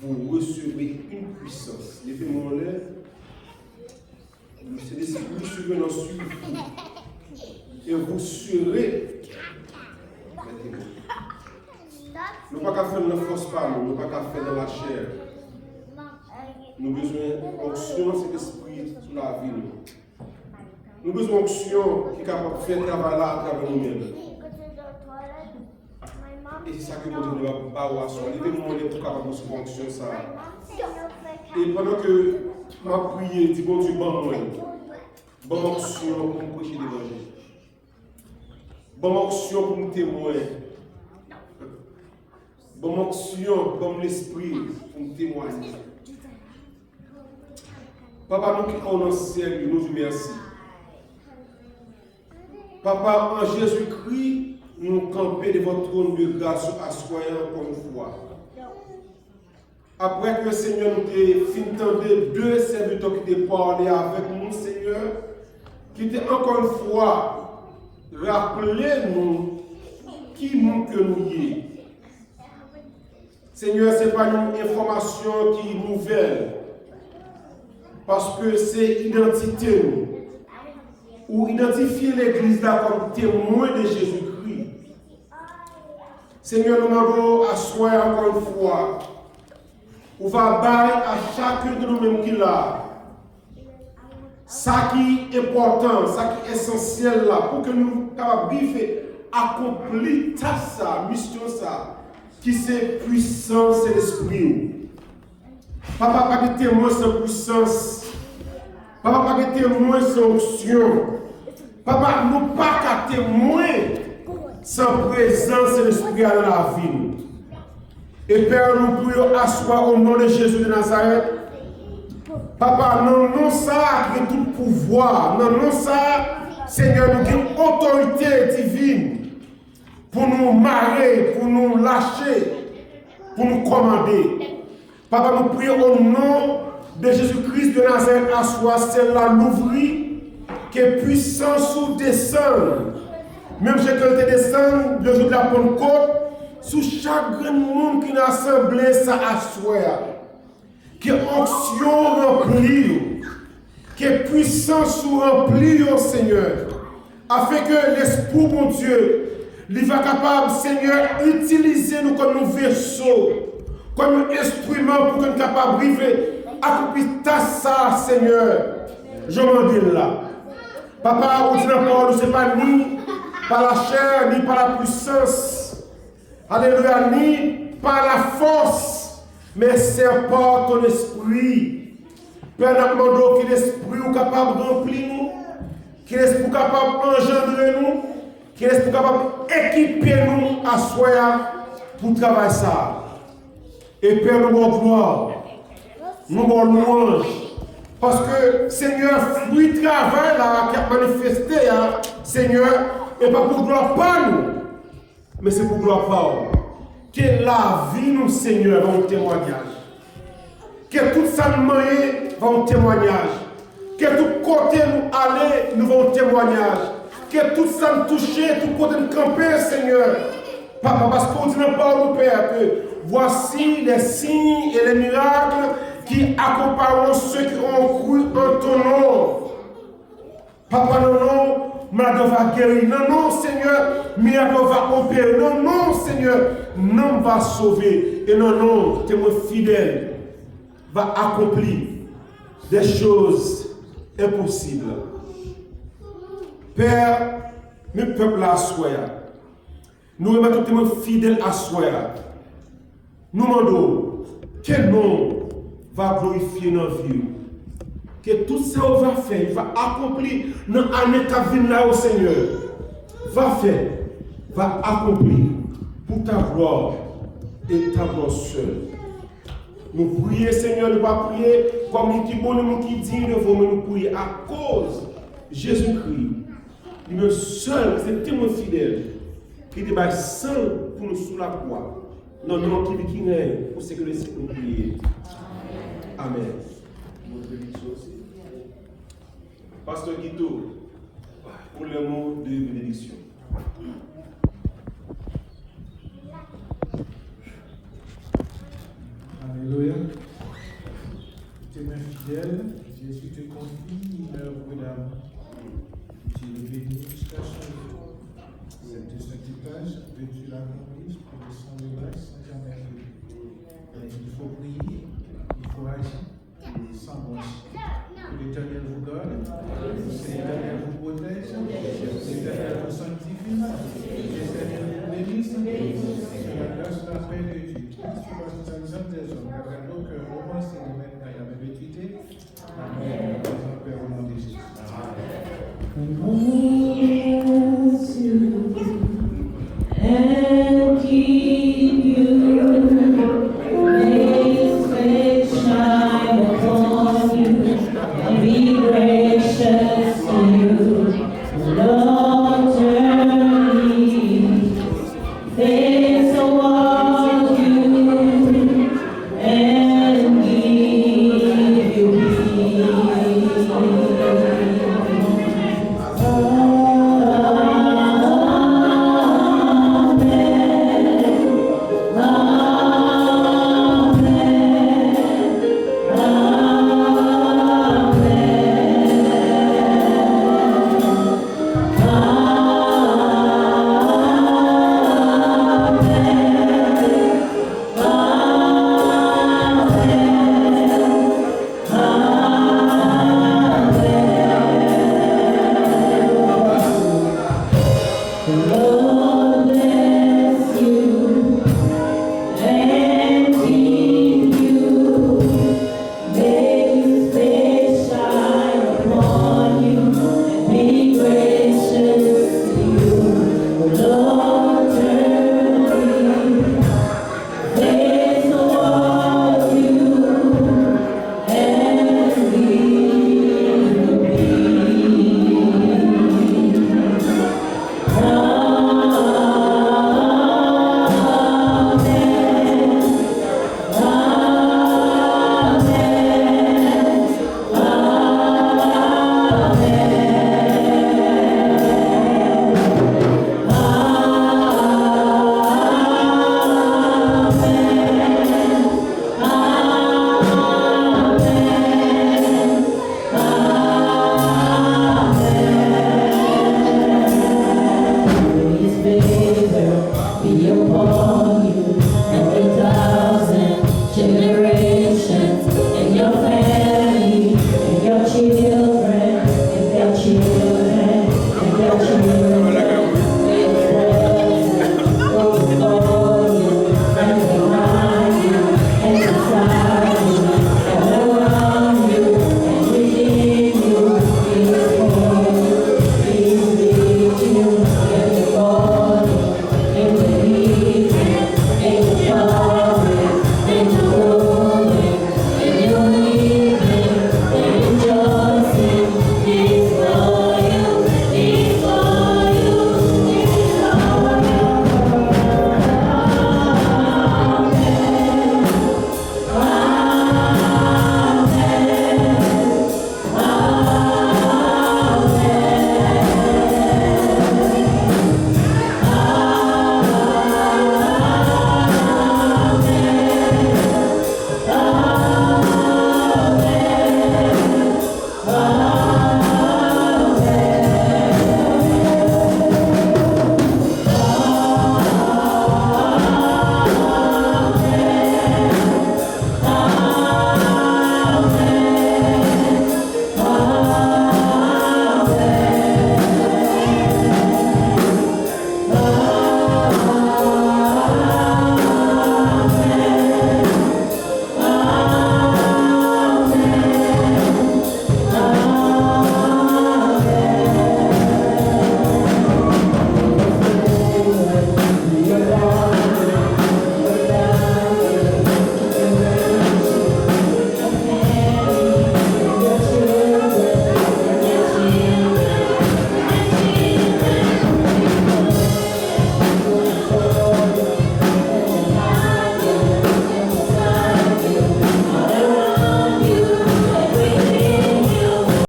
Vous recevrez une puissance. Levez-moi là. Vous recevez dans suivi. Et vous serez. Nous ne pouvons pas faire dans la force par nous, nous ne pouvons pas faire dans la chair. Nous avons besoin d'onction, c'est l'esprit sur la vie. Nous avons besoin d'onction qui est capable de faire travail là à travers nous-mêmes. Et c'est ça que nous devons pas avoir. Levez-nous pour capable de recevoir l'onction ça. Et pendant que je prie, dis bon Dieu, bonne onction pour me prêcher l'évangile. Bonne onction pour me témoigner. Bonne onction comme l'esprit pour me témoigner. Papa, nous qui sommes dans le ciel, nous disons merci. Papa, en Jésus-Christ, nous campons devant votre trône de grâce à soi encore une fois. Après que le Seigneur nous ait fini d'entendre deux serviteurs qui étaient parlé avec nous, Seigneur, qui étaient encore une fois rappelez-nous qui nous que nous y est. Seigneur, ce n'est pas une information qui est nouvelle, parce que c'est identité nous. Ou identifier l'Église là comme témoin de Jésus-Christ. Seigneur, nous demandons à soi encore une fois. On va bailler à chacun de nous-mêmes qui l'a. Ça qui est important, ça qui est essentiel là, pour que nous puissions accomplir ça, mission ça, qui c'est puissance et l'esprit. Papa, pas de témoin sans puissance. Papa, pas de témoin sans onction. Papa, nous pas qu'à témoin sans présence et l'esprit dans la vie. Et Père, nous prions asseoir au nom de Jésus de Nazareth. Papa, non ça qui est tout pouvoir. Non ça, Seigneur, nous avons autorité divine pour nous marrer, pour nous lâcher, pour nous commander. Papa, nous prions au nom de Jésus-Christ de Nazareth, asseoir celle-là, l'ouvrir, que puissance ou descend. Même si elle descend le jour de la Pentecôte, sous chaque grand monde qui a assemblé ça asseoir. Que onction remplie, que puissance remplie au Seigneur, afin que l'Esprit mon Dieu, il va capable, Seigneur, utiliser nous comme un vaisseau, comme un instrument pour que nous soyons capables d'arriver à accomplir ça, Seigneur. Je m'en dis là. Papa, on dit encore, ce n'est pas ni par la chair, ni par la puissance, alléluia, ni par la force, mais c'est par ton esprit. Père, nous demandons que l'esprit est capable de remplir nous, que l'esprit est capable d'engendrer nous, que l'esprit est capable d'équiper nous à soi pour travailler ça. Et Père, nous avons gloire, nous avons louange. Parce que, Seigneur, fruit de travail là, qui a manifesté, Seigneur, et pas pour gloire pas nous, mais c'est pour gloire pas. que la vie, nous, Seigneur, va un témoignage. Que tout ça nous va un témoignage. Que tout côté nous aller, nous va un témoignage. Que tout ça nous toucher, tout côté nous camper, Seigneur. Papa, parce qu'on dit dans la parole, Père, que voici les signes et les miracles qui accompagneront ceux qui ont cru en ton nom. Papa, non, Madame va guérir. Non, Seigneur, miracle va opérer. Non, Seigneur, non va sauver. Et non, témoin fidèle va accomplir des choses impossibles. Père, mes peuples à soi, nous remettons témoin fidèle à soi. Nous demandons quel nom va glorifier nos vies. Que tout ça va faire, va accomplir dans l'année qui vient là au Seigneur. Va faire, va accomplir pour ta gloire et ta gloire seule. Nous prions, Seigneur, nous pas prier comme nous qui bon, nous qui dit, nous prions à cause de Jésus-Christ. Lui seul, c'est témoin fidèle, qui débat sang pour nous sous la croix. Non, non, qui règne pour sécuriser nous prier. Amen. Pasteur Guido, pour le mot de bénédiction. Alléluia. Témoin fidèle, Jésus te confie l'œuvre d'âme. Tu le bénis jusqu'à changer. Cette sanctification, veux-tu l'accomplir pour descendre de grâce sans jamais arriver. Il faut prier, il faut agir, sans broncher. Que l'Éternel vous garde, que l'Éternel vous protège, que l'Éternel vous sanctifie, que l'Éternel vous bénisse, que la grâce de la paix de Dieu, qui soit dans l'exemple des hommes, car nos cœurs romancés